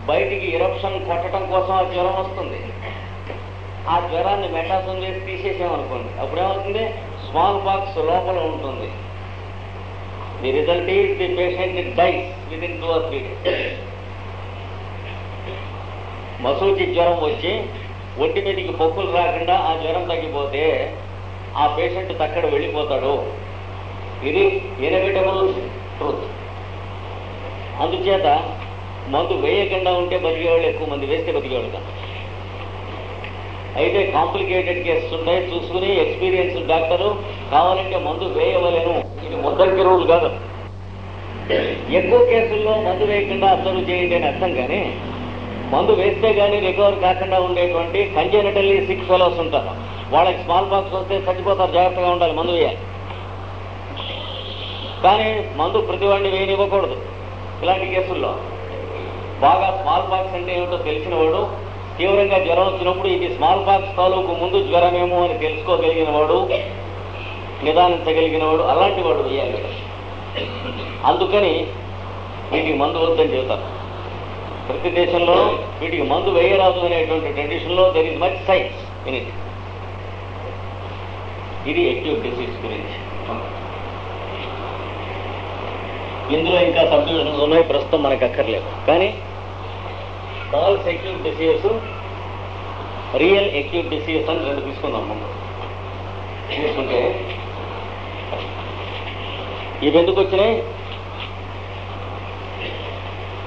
బయటికి ఇరప్షన్ కొట్టడం కోసం ఆ జ్వరం వస్తుంది. ఆ జ్వరాన్ని మెటాసోన్ వేసి తీసేసామనుకోండి, అప్పుడేమవుతుంది, స్మాల్ పాక్స్ లోపల ఉంటుంది. The result is the patient dies with in 2 or 3 days. మసూచి జ్వరం వచ్చి ఒంటి మీదకి పొక్కులు రాకుండా ఆ జ్వరం తగ్గిపోతే ఆ పేషెంట్ తక్కడ వెళ్ళిపోతాడు. ఇది ఇన్ఎవిటబుల్ ట్రూత్. అందుచేత మందు వేయకుండా ఉంటే బతికేవాళ్ళు ఎక్కువ మంది, వేస్తే బతికేవాళ్ళు కాదు. అయితే కాంప్లికేటెడ్ కేసెస్ ఉంటాయి, చూసుకుని ఎక్స్పీరియన్స్ డాక్టరు కావాలంటే మందు వేయవలేను, ఇది ముద్దరికి రూల్ కాదు. ఎక్కువ కేసుల్లో మందు వేయకుండా అబ్జర్వ్ చేయండి అని అర్థం. కానీ మందు వేస్తే కానీ రికవర్ కాకుండా ఉండేటువంటి కంజెనిటల్లీ సిక్ ఫెలోస్ ఉంటారు, వాళ్ళకి స్మాల్ పాక్స్ వస్తే చచ్చిపోతారు, జాగ్రత్తగా ఉండాలి, మందు వేయాలి. కానీ మందు ప్రతి వాడిని వేయనివ్వకూడదు. ఇలాంటి కేసుల్లో బాగా స్మాల్ పాక్స్ అంటే ఏమిటో తెలిసిన వాడు, తీవ్రంగా జ్వరం వచ్చినప్పుడు ఇది స్మాల్ పాక్స్ తాలూకు ముందు జ్వరమేమో అని తెలుసుకోగలిగిన వాడు, నిదానించగలిగిన వాడు, అలాంటి వాడు వేయాలి. అందుకని వీటికి మందు వద్దని చెబుతారు. ప్రతి దేశంలో వీటికి మందు వేయరాదు అనేటువంటి ట్రెడిషన్లో there is much science in it. ఇది అక్యూట్ డిసీజ్ గురించి. ఇందులో ఇంకా సబ్డివిజన్స్ ఉన్నాయి, ప్రస్తుతం మనకు అక్కర్లేదు. కానీ false acute diseases, real acute diseases అని రెండు తీసుకుందాం. ముందు తీసుకుంటే ఇవి ఎందుకు వచ్చినాయి?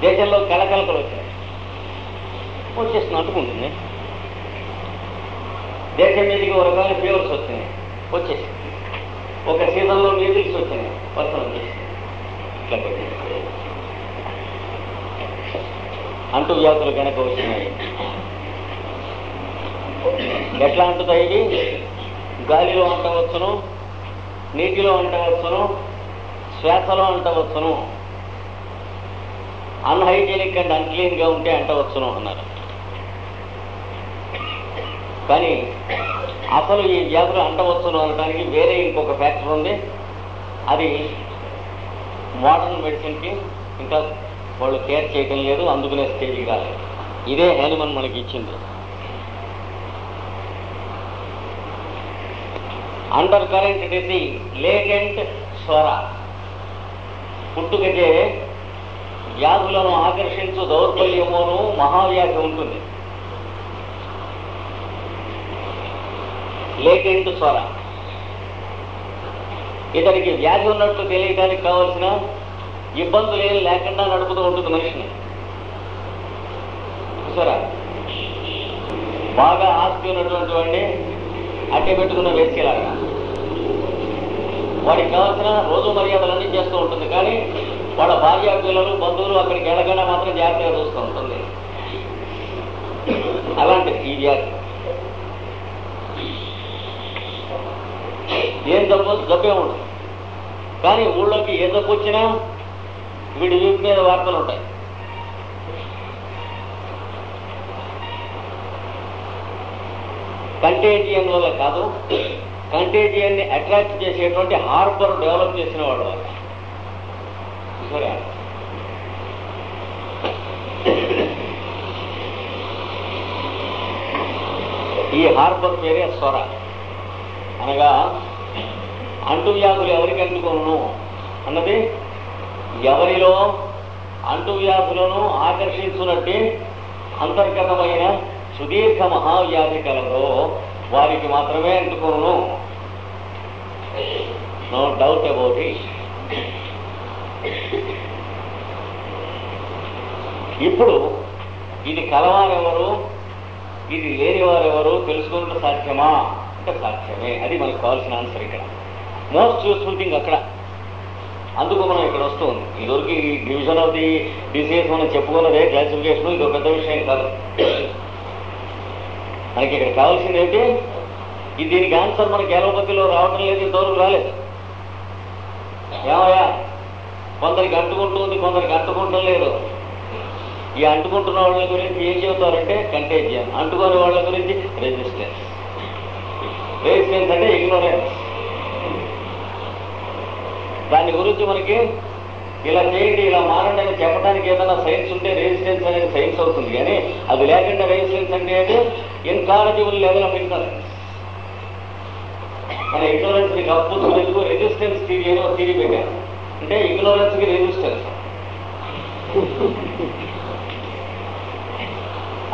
దేశంలో కలకలకలు వచ్చినాయి, వచ్చేస్తుంది, అంటుకుంటుంది. దేశం మీదకి ఒక రకమైన ఫీవర్స్ వచ్చినాయి, వచ్చేసి ఒక సీజన్లో మీజిల్స్ వచ్చినాయి, వర్షం వచ్చేసి ఇట్లా అంటువ్యాధులు కనుక వచ్చినాయి. ఎట్లా అంటుతాయి ఇవి? గాలిలో అంటవచ్చును, నీటిలో అంటవచ్చును, శ్వాసలో అంటవచ్చును, అన్హైజీనిక్ అండ్ అన్క్లీన్గా ఉంటే అంటవచ్చును అన్నారు. కానీ అసలు ఈ వ్యాధులు అంటవచ్చును అనడానికి వేరే ఇంకొక ఫ్యాక్టర్ ఉంది. అది మోడర్న్ మెడిసిన్కి ఇంకా వాళ్ళు కేర్ చేయటం లేదు, అందుకునే స్టేజ్కి రాలేదు. ఇదే హ్యానిమన్ మనకి ఇచ్చింది. అండర్ కరెంట్ డిసీజ్, లేటెంట్ స్వర. పుట్టుకకే వ్యాధులను ఆకర్షించు దౌర్బల్యమును మహావ్యాధి ఉంటుంది. లేటెంట్ స్వర. ఇతనికి వ్యాధి ఉన్నట్లు తెలియడానికి కావలసిన ఇబ్బందులు ఏం లేకుండా నడుపుతూ ఉంటుంది మనిషిని. చూసారా? బాగా ఆస్తి ఉన్నటువంటి వాడిని అట్టే పెట్టుకున్న వేసేలాగా వాడికి కావాల్సిన రోజు మర్యాదలన్నీ చేస్తూ ఉంటుంది. కానీ వాళ్ళ భార్య, పిల్లలు, బంధువులు అక్కడికి వెళ్ళకుండా మాత్రం జాగ్రత్తగా చూస్తూ ఉంటుంది. అలాంటిది ఈ వ్యాధి. ఏం జబ్బే ఉండదు, కానీ ఊళ్ళోకి ఏ జబ్బు వచ్చినా వీడి వీటి మీద వార్తలు ఉంటాయి. కంటేజియన్ వల్ల కాదు, కంటేజియన్ని అట్రాక్ట్ చేసేటువంటి హార్బర్ డెవలప్ చేసిన వాడు వాళ్ళు. సరే, ఈ హార్బర్ పేరే స్వర. అనగా అంటువ్యాధులు ఎవరికి అంటుకోను అన్నది ఎవరిలో అంటువ్యాధులను ఆకర్షించున్నట్టు అంతర్గతమైన సుదీర్ఘ మహావ్యాధి కలదో వారికి మాత్రమే అంటుకోను. No doubt about it. ఇప్పుడు ఇది కలవారెవరు, ఇది లేనివారెవరు తెలుసుకున్నట్టు సాధ్యమా అంటే సాధ్యమే. అది మనకు కావాల్సిన ఆన్సర్. ఇక్కడ మోస్ట్ యూస్ఫుల్ థింగ్ అక్కడ. అందుకు మనం ఇక్కడ వస్తుంది. ఇదివరకు ఈ డివిజన్ ఆఫ్ ది డిసీజ్ మనం చెప్పుకున్నదే క్లాసిఫికేషన్, ఇది ఒక పెద్ద విషయం కాదు. మనకి ఇక్కడ కావాల్సింది ఏంటి? ఇది దీనికి ఆన్సర్ మనకి ఎలోపతిలో రావటం లేదు, ఇంతవరకు రాలేదు. ఏమయ్యా, కొందరికి అంటుకుంటుంది, కొందరికి అంటుకుంటం లేదు. ఈ అంటుకుంటున్న వాళ్ళ గురించి ఏం చెబుతారంటే కంటేజియన్, అంటుకునే వాళ్ళ గురించి రెసిస్టెన్స్. రెసిస్టెన్స్ అంటే ఇగ్నోరెన్స్. దాని గురించి మనకి ఇలా చేయండి, ఇలా మారండి అని చెప్పడానికి ఏదైనా సైన్స్ ఉంటే రెసిస్టెన్స్ అనేది సైన్స్ అవుతుంది. కానీ అది లేకుండా రెసిస్టెన్స్ అంటే ఇన్కారజిబుల్ లెవెల్ ఆఫ్ ఇగ్నోరెన్స్. మన ఇగ్నోరెన్స్ ని కప్పుతున్నందుకు రెసిస్టెన్స్ థియరీ అని ఒక థియరీ పెట్టారు. అంటే ఇగ్నోరెన్స్ కి రెసిస్టెన్స్.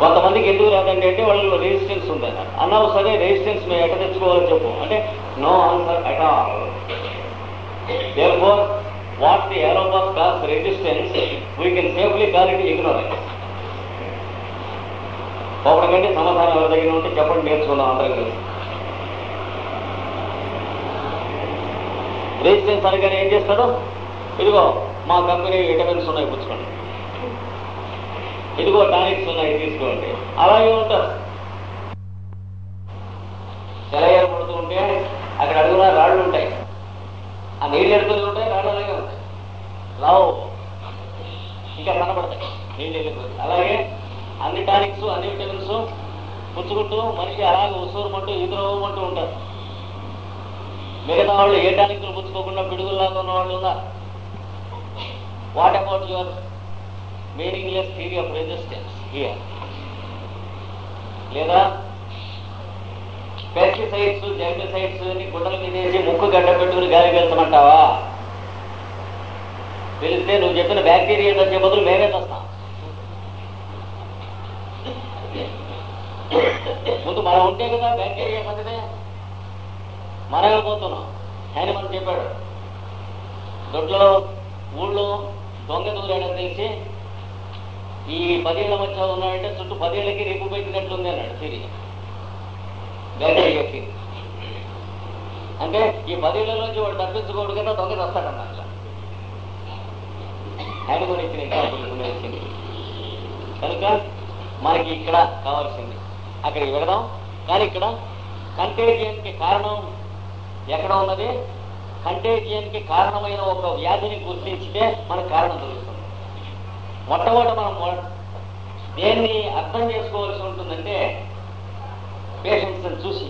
కొంతమందికి ఎందుకు రాదండి అంటే వాళ్ళలో రెసిస్టెన్స్ ఉందని అన్నావు. సరే, రెసిస్టెన్స్ మేము ఎట్లా తెచ్చుకోవాలో చెప్పు అంటే no answer at all. Therefore, what the allopath calls resistance, we can safely call it ignorance. ఒకటికంటే సమాధానం ఎవరి దగ్గర ఉంటే చెప్పండి, నేర్చుకుందాం అందరం కలిసి. రెసిస్టెన్స్ అనగానే ఏం చేస్తాడు? ఇదిగో మా కంపెనీ విటమిన్స్ ఉన్నాయి, పుచ్చుకోండి. ఇదిగో టానిక్స్ ఉన్నాయి, తీసుకోండి. అలాగే ఉంటారు. సెలయేరు పడుతూ ఉంటే అక్కడ అడుగున రాళ్ళు ఉంటాయి. ఆ నీళ్ళు ఎడుతూనే ఉంటాయి, రాళ్ళు అలాగే ఉంటాయి. టానిక్స్ అన్ని విటమిన్స్ పుచ్చుకుంటూ మనిషి అలాగే ఉసూరుమంటూ ఎదురవ్వమంటూ ఉంటారు. మిగతా వాళ్ళు ఏ టానిక్లు పుచ్చుకోకుండా పిడుగుల్లాగా ఉన్న వాళ్ళు ఉన్నారు. What about your meaningless theory of resistance here? లేదా పెస్టిసైడ్స్ జర్మిసైడ్స్ అని గుడ్డల మీద వేసి ముక్కు గడ్డ పెట్టుకుని గాలికి వెళ్తామంటావా? తెలిస్తే నువ్వు చెప్పిన బ్యాక్టీరియా తెచ్చే బదులు మేమే తెస్తాం. ముందు మనం ఉంటే కదా బ్యాక్టీరియా మంచిదే. మనమే పోతున్నాం అని మనం చెప్పాడు. దొడ్లలో ఊళ్ళో దొంగ దూరాడని తెలిసి ఈ 10 ఏళ్ల మధ్య ఉన్నాడంటే చుట్టూ 10 ఏళ్ళకి రేపు పెట్టినట్లుంది అన్నాడు తిరిగి బ్యాక్టీరియాకి. అంటే ఈ 10 ఏళ్లలోంచి వాడు తప్పించుకోడు కదా దొంగ తెస్తాడన్న అట్లా హ్యాండ్ కొని ఇచ్చిన ఎగ్జాంపుల్ వచ్చింది. కనుక మనకి ఇక్కడ కావాల్సింది అక్కడికి వెళదాం. కానీ ఇక్కడ కంటేజియన్కి కారణం ఎక్కడ ఉన్నది? కంటేజియన్కి కారణమైన ఒక వ్యాధిని గుర్తించితే మనకు కారణం దొరుకుతుంది. మొట్టమొదట మనం దేన్ని అర్థం చేసుకోవాల్సి ఉంటుందంటే పేషెంట్స్ని చూసి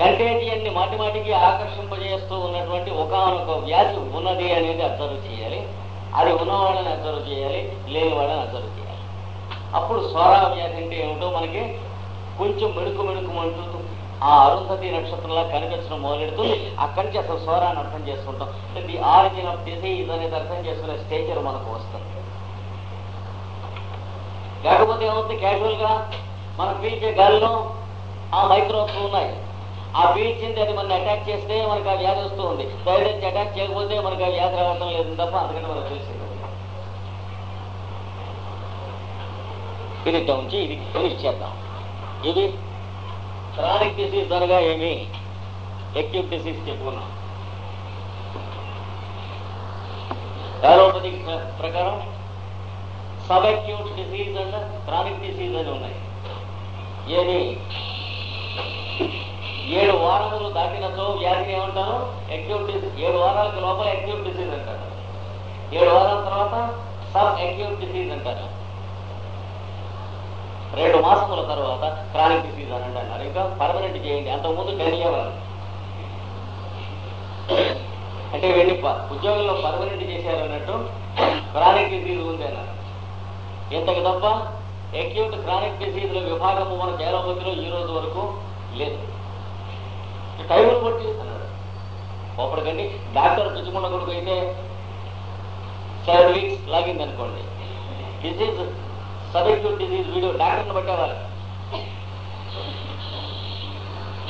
కంటేజియన్ని మాటిమాటికి ఆకర్షింపజేస్తూ ఉన్నటువంటి ఒకానొక వ్యాధి ఉన్నది అనేది అబ్జర్వ్ చేయాలి. అది ఉన్నవాళ్ళని అబ్జర్వ్ చేయాలి, లేని వాళ్ళని అబ్జర్వ్ చేయాలి. అప్పుడు స్వరా వ్యాధి అంటే ఏమిటో మనకి కొంచెం మెడుకుమంటూ ఆ అరుంధతి నక్షత్రంలా కనిపించడం మొదలెడుతుంది. అక్కడి నుంచి అసలు స్వరాన్ని అర్థం చేసుకుంటాం. ది ఆరిజిన్ ఆఫ్ డిసీజ్ అనేది అర్థం చేసుకునే స్టేచర్ మనకు వస్తుంది. లేకపోతే ఏమవుతుంది, క్యాజువల్గా మనం పీల్చే గాలిలో ఆ మైక్రోబ్స్ ఉన్నాయి. ఆ పీల్చింది అది మనం అటాక్ చేస్తే మనకు ఆ వ్యాధి వస్తూ ఉంది. దయచేసి అటాక్ చేయకపోతే మనకు ఆ వ్యాధి రావటం లేదు తప్ప అందుకంటే మనకు తెలిసింది. ఇది ఉంచి ఇది ఫినిష్ చేద్దాం. ఇది క్రానిక్ డిసీజ్ అనగా ఏమి, ఎక్యూట్ డిసీజ్ చెప్పుకున్నాం. అలోపతిక్ ప్రకారం sub acute disease and chronic disease అని ఉన్నాయి. ఏమి 7 వారములు దాటినతో వ్యాధిని ఏమంటారు? Acute disease. 7 వారాలకు లోపల అక్యూట్ డిసీజ్ అంటారు. 7 వారాల తర్వాత సబ్ అక్యూట్ డిసీజ్ అంటారు. 2 మాసముల తర్వాత క్రానిక్ డిసీజ్ అని అన్నారు. ఇంకా పర్మనెంట్ చేయండి. అంతకుముందు 10 years అంటే వెళ్ళి ఉద్యోగంలో పర్మనెంట్ చేశారు అన్నట్టు క్రానిక్ డిసీజ్ ఉంది అన్నారు. ఇంతకు తప్ప అక్యూట్ క్రానిక్ డిసీజ్ల విభాగము మన జైలోపతిలో ఈ రోజు వరకు లేదు. టైమును బట్టి అన్నాడు. అప్పటికండి డాక్టర్ పిచ్చుకున్న కొడుకు అయితే 7 weeks లాగింది అనుకోండి. డిసీజ్ సబ్అక్యూట్ డిసీజ్ వీడియో డాక్టర్ని పట్టేవారు.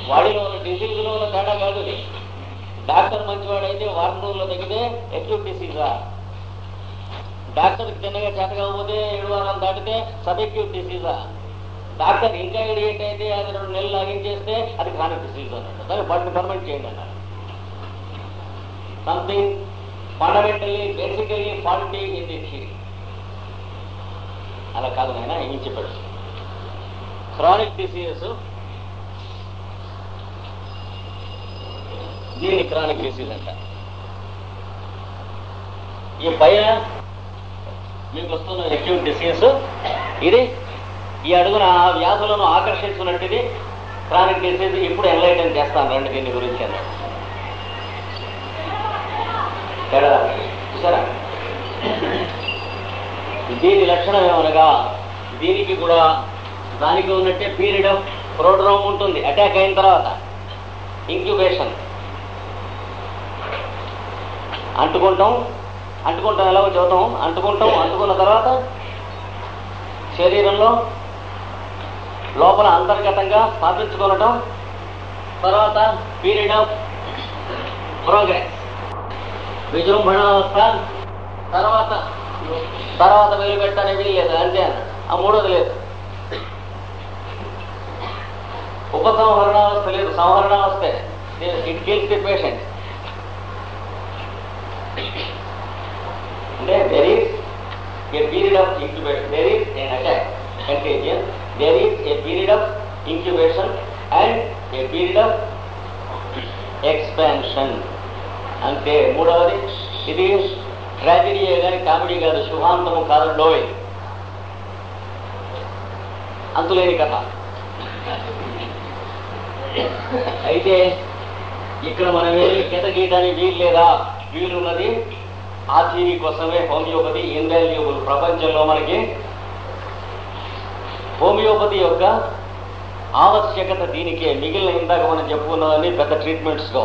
వాడిలో ఉన్న డిసీజ్లో ఉన్న తేడా కాదు. డాక్టర్ మంచివాడైతే వారం రోజుల్లో తగ్గితే అక్యూట్ డిసీజా, డాక్టర్కి చిన్నగా చేత కాకపోతే 7 వారాలు దాటితే సబ్అక్యూట్ డిసీజా, డాక్టర్ ఇంకా ఎడియేట్ అయితే అది 2 నెలలు లాగించేస్తే అది క్రానిక్ డిసీజ్ అన్నాడు. దాన్ని వాటిని పర్మనెంట్ చేయండి అన్నారు. Something fundamentally basically faulty in the theory. అలా కాదు నాయన, ఏం చెప్పాడు? క్రానిక్ డిసీజెస్, దీన్ని క్రానిక్ డిసీజ్ అంట. ఈ పైన మీకు వస్తున్న అక్యూట్ డిసీజ్ ఇది ఈ అడుగున వ్యాధులను ఆకర్షించుకున్నట్టుది క్రానిక్ డిసీజ్. ఇప్పుడు ఎన్లైటన్ చేస్తాను రండి దీని గురించి అన్నాడు. చూసారా? దీని లక్షణం ఏమనగా దీనికి కూడా దానికి ఉన్నట్టే పీరియడ్ ఆఫ్ ప్రోడ్రోమ్ ఉంటుంది. అటాక్ అయిన తర్వాత ఇంక్యుబేషన్. అంటుకుంటాం ఎలాగో చూద్దాం. అంటుకున్న తర్వాత శరీరంలో లోపల అంతర్గతంగా స్థాపించుకోవటం, తర్వాత పీరియడ్ ఆఫ్ ప్రోగ్రెస్, విజృంభణావస్థ, తర్వాత వేలు పెట్టడానికి లేదు అంతే. ఆ మూడోది లేదు. ఉపసంహరణావస్థ లేదు, సంహరణావస్థే. It kills the patient. అంటే there is a period of incubation, there is an attack, contagion, there is a period of incubation and a period of expansion. అంటే మూడవది ఇది ట్రాజడీ కానీ కామెడీ కాదు, శుభాంతము కాదు. డోయ్ అంతులేని కథ. అయితే ఇక్కడ మనమేమి కింద గీయడానికి వీలు లేదా? వీలున్నది ఆ థియరీ కోసమే హోమియోపతి ఇన్వాల్యుబుల్. ప్రపంచంలో మనకి హోమియోపతి యొక్క ఆవశ్యకత దీనికే. మిగిలిన ఇందాక మనం చెప్పుకున్నవన్నీ పెద్ద ట్రీట్మెంట్స్గా.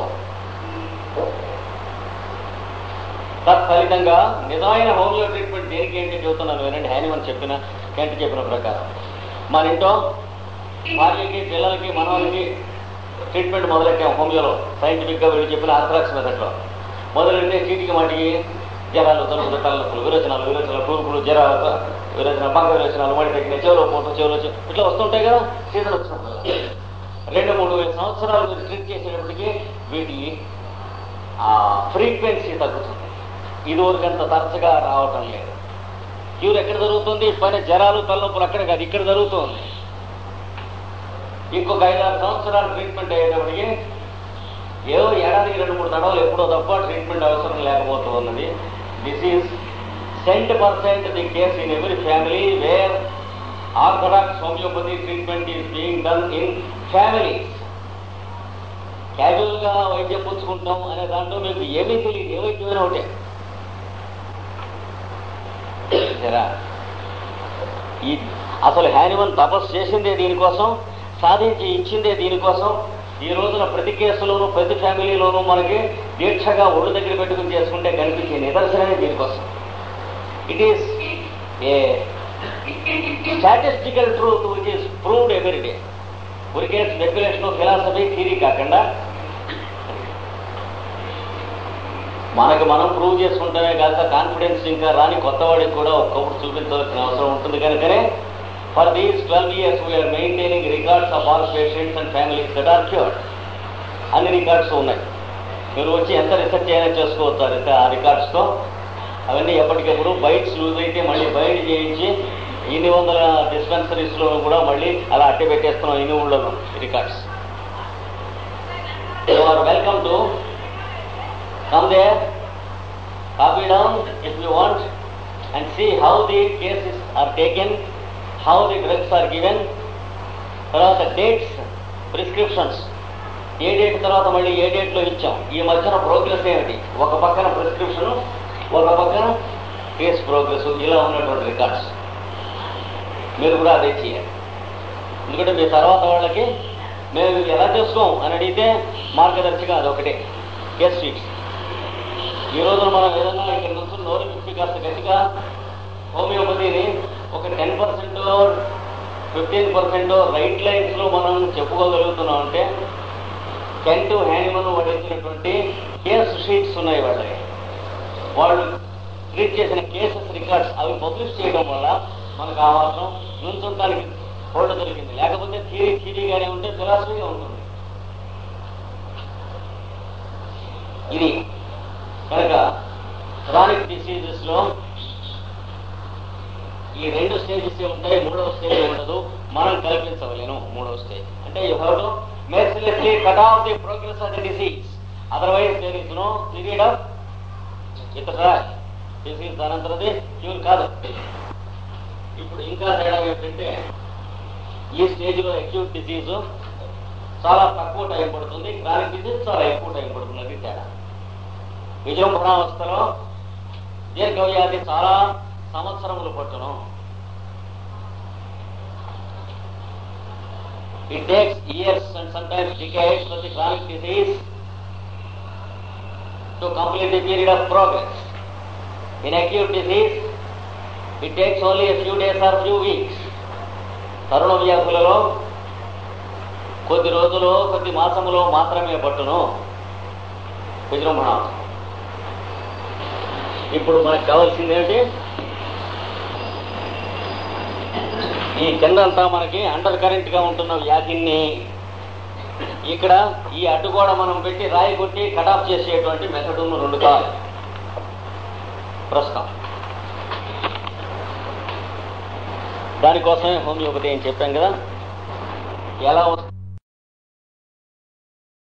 తత్ఫలితంగా నిజమైన హోమియో ట్రీట్మెంట్ దేనికి ఏంటి చెబుతున్నాను వినండి. హ్యానిమన్ చెప్పిన ప్రకారం మన ఇంట్లో భార్యకి, పిల్లలకి, మనవాళ్ళకి ట్రీట్మెంట్ మొదలెట్టాం హోమియోలో. సైంటిఫిక్గా వీళ్ళు చెప్పిన ఆర్థడాక్స్ మెథడ్లో మొదలెడితే చీటికి మాటికి జ్వరాలు, తలుపులు, తలనొప్పులు, విరోచనాలు, కూర్పులు, జ్వరాలు, పక్క విరోచనాలు, మడి తగ్గిన, చెవులో పోటు, చెవులో ఇట్లా వస్తుంటాయి కదా సీజన్ వచ్చినప్పుడు. 2-3 సంవత్సరాలు మీరు ట్రీట్ చేసేటప్పటికీ వీటి ఫ్రీక్వెన్సీ తగ్గుతుంది. ఇదివరకంత తరచుగా రావటం లేదు. క్యూర్ ఎక్కడ జరుగుతుంది? పైన జ్వరాలు, తలనొప్పులు అక్కడ కాదు, ఇక్కడ జరుగుతుంది. ఇంకొక 5-6 సంవత్సరాలు ట్రీట్మెంట్ అయ్యేటప్పటికి ఏదో ఏడాదికి 2-3 తడవలు ఎప్పుడో తప్ప ట్రీట్మెంట్ అవసరం లేకపోతూ ఉన్నది. This is 100% the case in every family wear orthodox homeopathy treatment is being done in families. క్యాజువల్గా వైద్యం పుచ్చుకుంటాం అనే దాంట్లో మీకు ఏమీ తెలియదు. ఏ వైద్యమైనా ఒకటే. అసలు హ్యానిమన్ తపస్సు చేసిందే దీనికోసం, సాధించి ఇచ్చిందే దీనికోసం. ఈ రోజున ప్రతి కేసులోనూ, ప్రతి ఫ్యామిలీలోనూ మనకి దీక్షగా ఒళ్ళు దగ్గర పెట్టుకుని చేసుకుంటే కనిపించే నిదర్శనమే దీనికోసం. It is a statistical truth which is proved every day. ఊరికే స్పెక్యులేషన్, ఫిలాసఫీ, థియరీ కాకుండా మనకు మనం ప్రూవ్ చేసుకుంటామే కాక కాన్ఫిడెన్స్ ఇంకా రాని కొత్తవాడికి కూడా ఒక్కొక్కటి చూపించవలసిన అవసరం ఉంటుంది. కనుకనే for these 12 years we're maintaining records of all patients and families that are cured. అన్ని రికార్డ్స్ ఉన్నాయి. మీరు వచ్చి ఎంత రీసెర్చ్ అయినా చేసుకోవచ్చు ఆ రికార్డ్స్తో. అవన్నీ ఎప్పటికప్పుడు బైట్స్ లూజ్ అయితే మళ్ళీ బైట్ చేయించి ఇన్ని వందల డిస్పెన్సరీస్లో కూడా మళ్ళీ అలా అట్టే పెట్టేస్తున్నాం ఇన్ని ఊళ్ళలో records. You are welcome to come there, copy down if you want and see how the cases are taken, how the drugs are given, తర్వాత డేట్స్, ప్రిస్క్రిప్షన్స్, ఏ డేట్ తర్వాత మళ్ళీ ఏ డేట్లో ఇచ్చాం, ఈ మధ్యన ప్రోగ్రెస్ ఏమిటి, ఒక పక్కన ప్రిస్క్రిప్షన్, ఒక పక్కన కేస్ ప్రోగ్రెస్, ఇలా ఉన్నటువంటి రికార్డ్స్. మీరు కూడా అదే చేయాలి. ఎందుకంటే మీ తర్వాత వాళ్ళకి మేము ఎలా చేసుకోం అని అడిగితే మార్గదర్శిగా అదొకటే, కేస్ షీట్స్. ఈ రోజున మనం ఏదన్నా ఇక్కడ నుంచి నోరు విప్పి కాస్త గట్టిగా హోమియోపతిని ఒక 10%, 15% రైట్ లైన్స్లో మనం చెప్పుకోగలుగుతున్నాం అంటే కెంట్, హ్యానిమన్ వడించినటువంటి కేస్ షీట్స్ ఉన్నాయి వాళ్ళకి. వాళ్ళు ట్రీట్ చేసిన కేసెస్ రికార్డ్స్ అవి పబ్లిష్ చేయడం వల్ల మనకు ఆ మాత్రం నుంచడానికి హోల్డ్ దొరికింది. లేకపోతే థియరీగానే ఉంటే ఫిలాసఫీగా ఉంటుంది. ఇది కనుక క్రానిక్ డిసీజెస్లో ఈ 2 స్టేజెస్ ఉంటాయి, 3వ స్టేజ్ ఉండదు. మనం కల్పించవలేను 3వ స్టేజ్. అంటే you have to mercilessly cut off the progress of the disease. Otherwise there is no period of withdrawal. Disease అనంతరది క్యూర్ కాదు. ఇప్పుడు ఇంకా తేడా ఏంటంటే ఈ స్టేజ్లో అక్యూట్ డిసీజ్ చాలా తక్కువ టైం పడుతుంది, క్రానిక్ డిసీజ్ చాలా ఎక్కువ టైం పడుతుంది. అది తేడా. విజృంభణావస్థలో దీర్ఘవ్యాధి చాలా సంవత్సరములు పట్టును. It takes years and sometimes decades for the chronic disease to complete the period of progress. In acute disease it takes only a few days or few weeks. తరుణ వ్యాధులలో కొద్ది రోజులు, కొద్ది మాసములో మాత్రమే పట్టును విజృంభణావస్థ. ఇప్పుడు మనకు కావాల్సింది ఏంటి? ఈ కిందంతా మనకి అండర్ కరెంట్గా ఉంటున్న వ్యాధిని ఇక్కడ ఈ అడ్డుగోడ మనం పెట్టి రాయి కొట్టి కటాఫ్ చేసేటువంటి మెథడ్ 2 కావాలి ప్రస్తుతం. దానికోసమే హోమియోపతి అని చెప్పాం కదా. ఎలా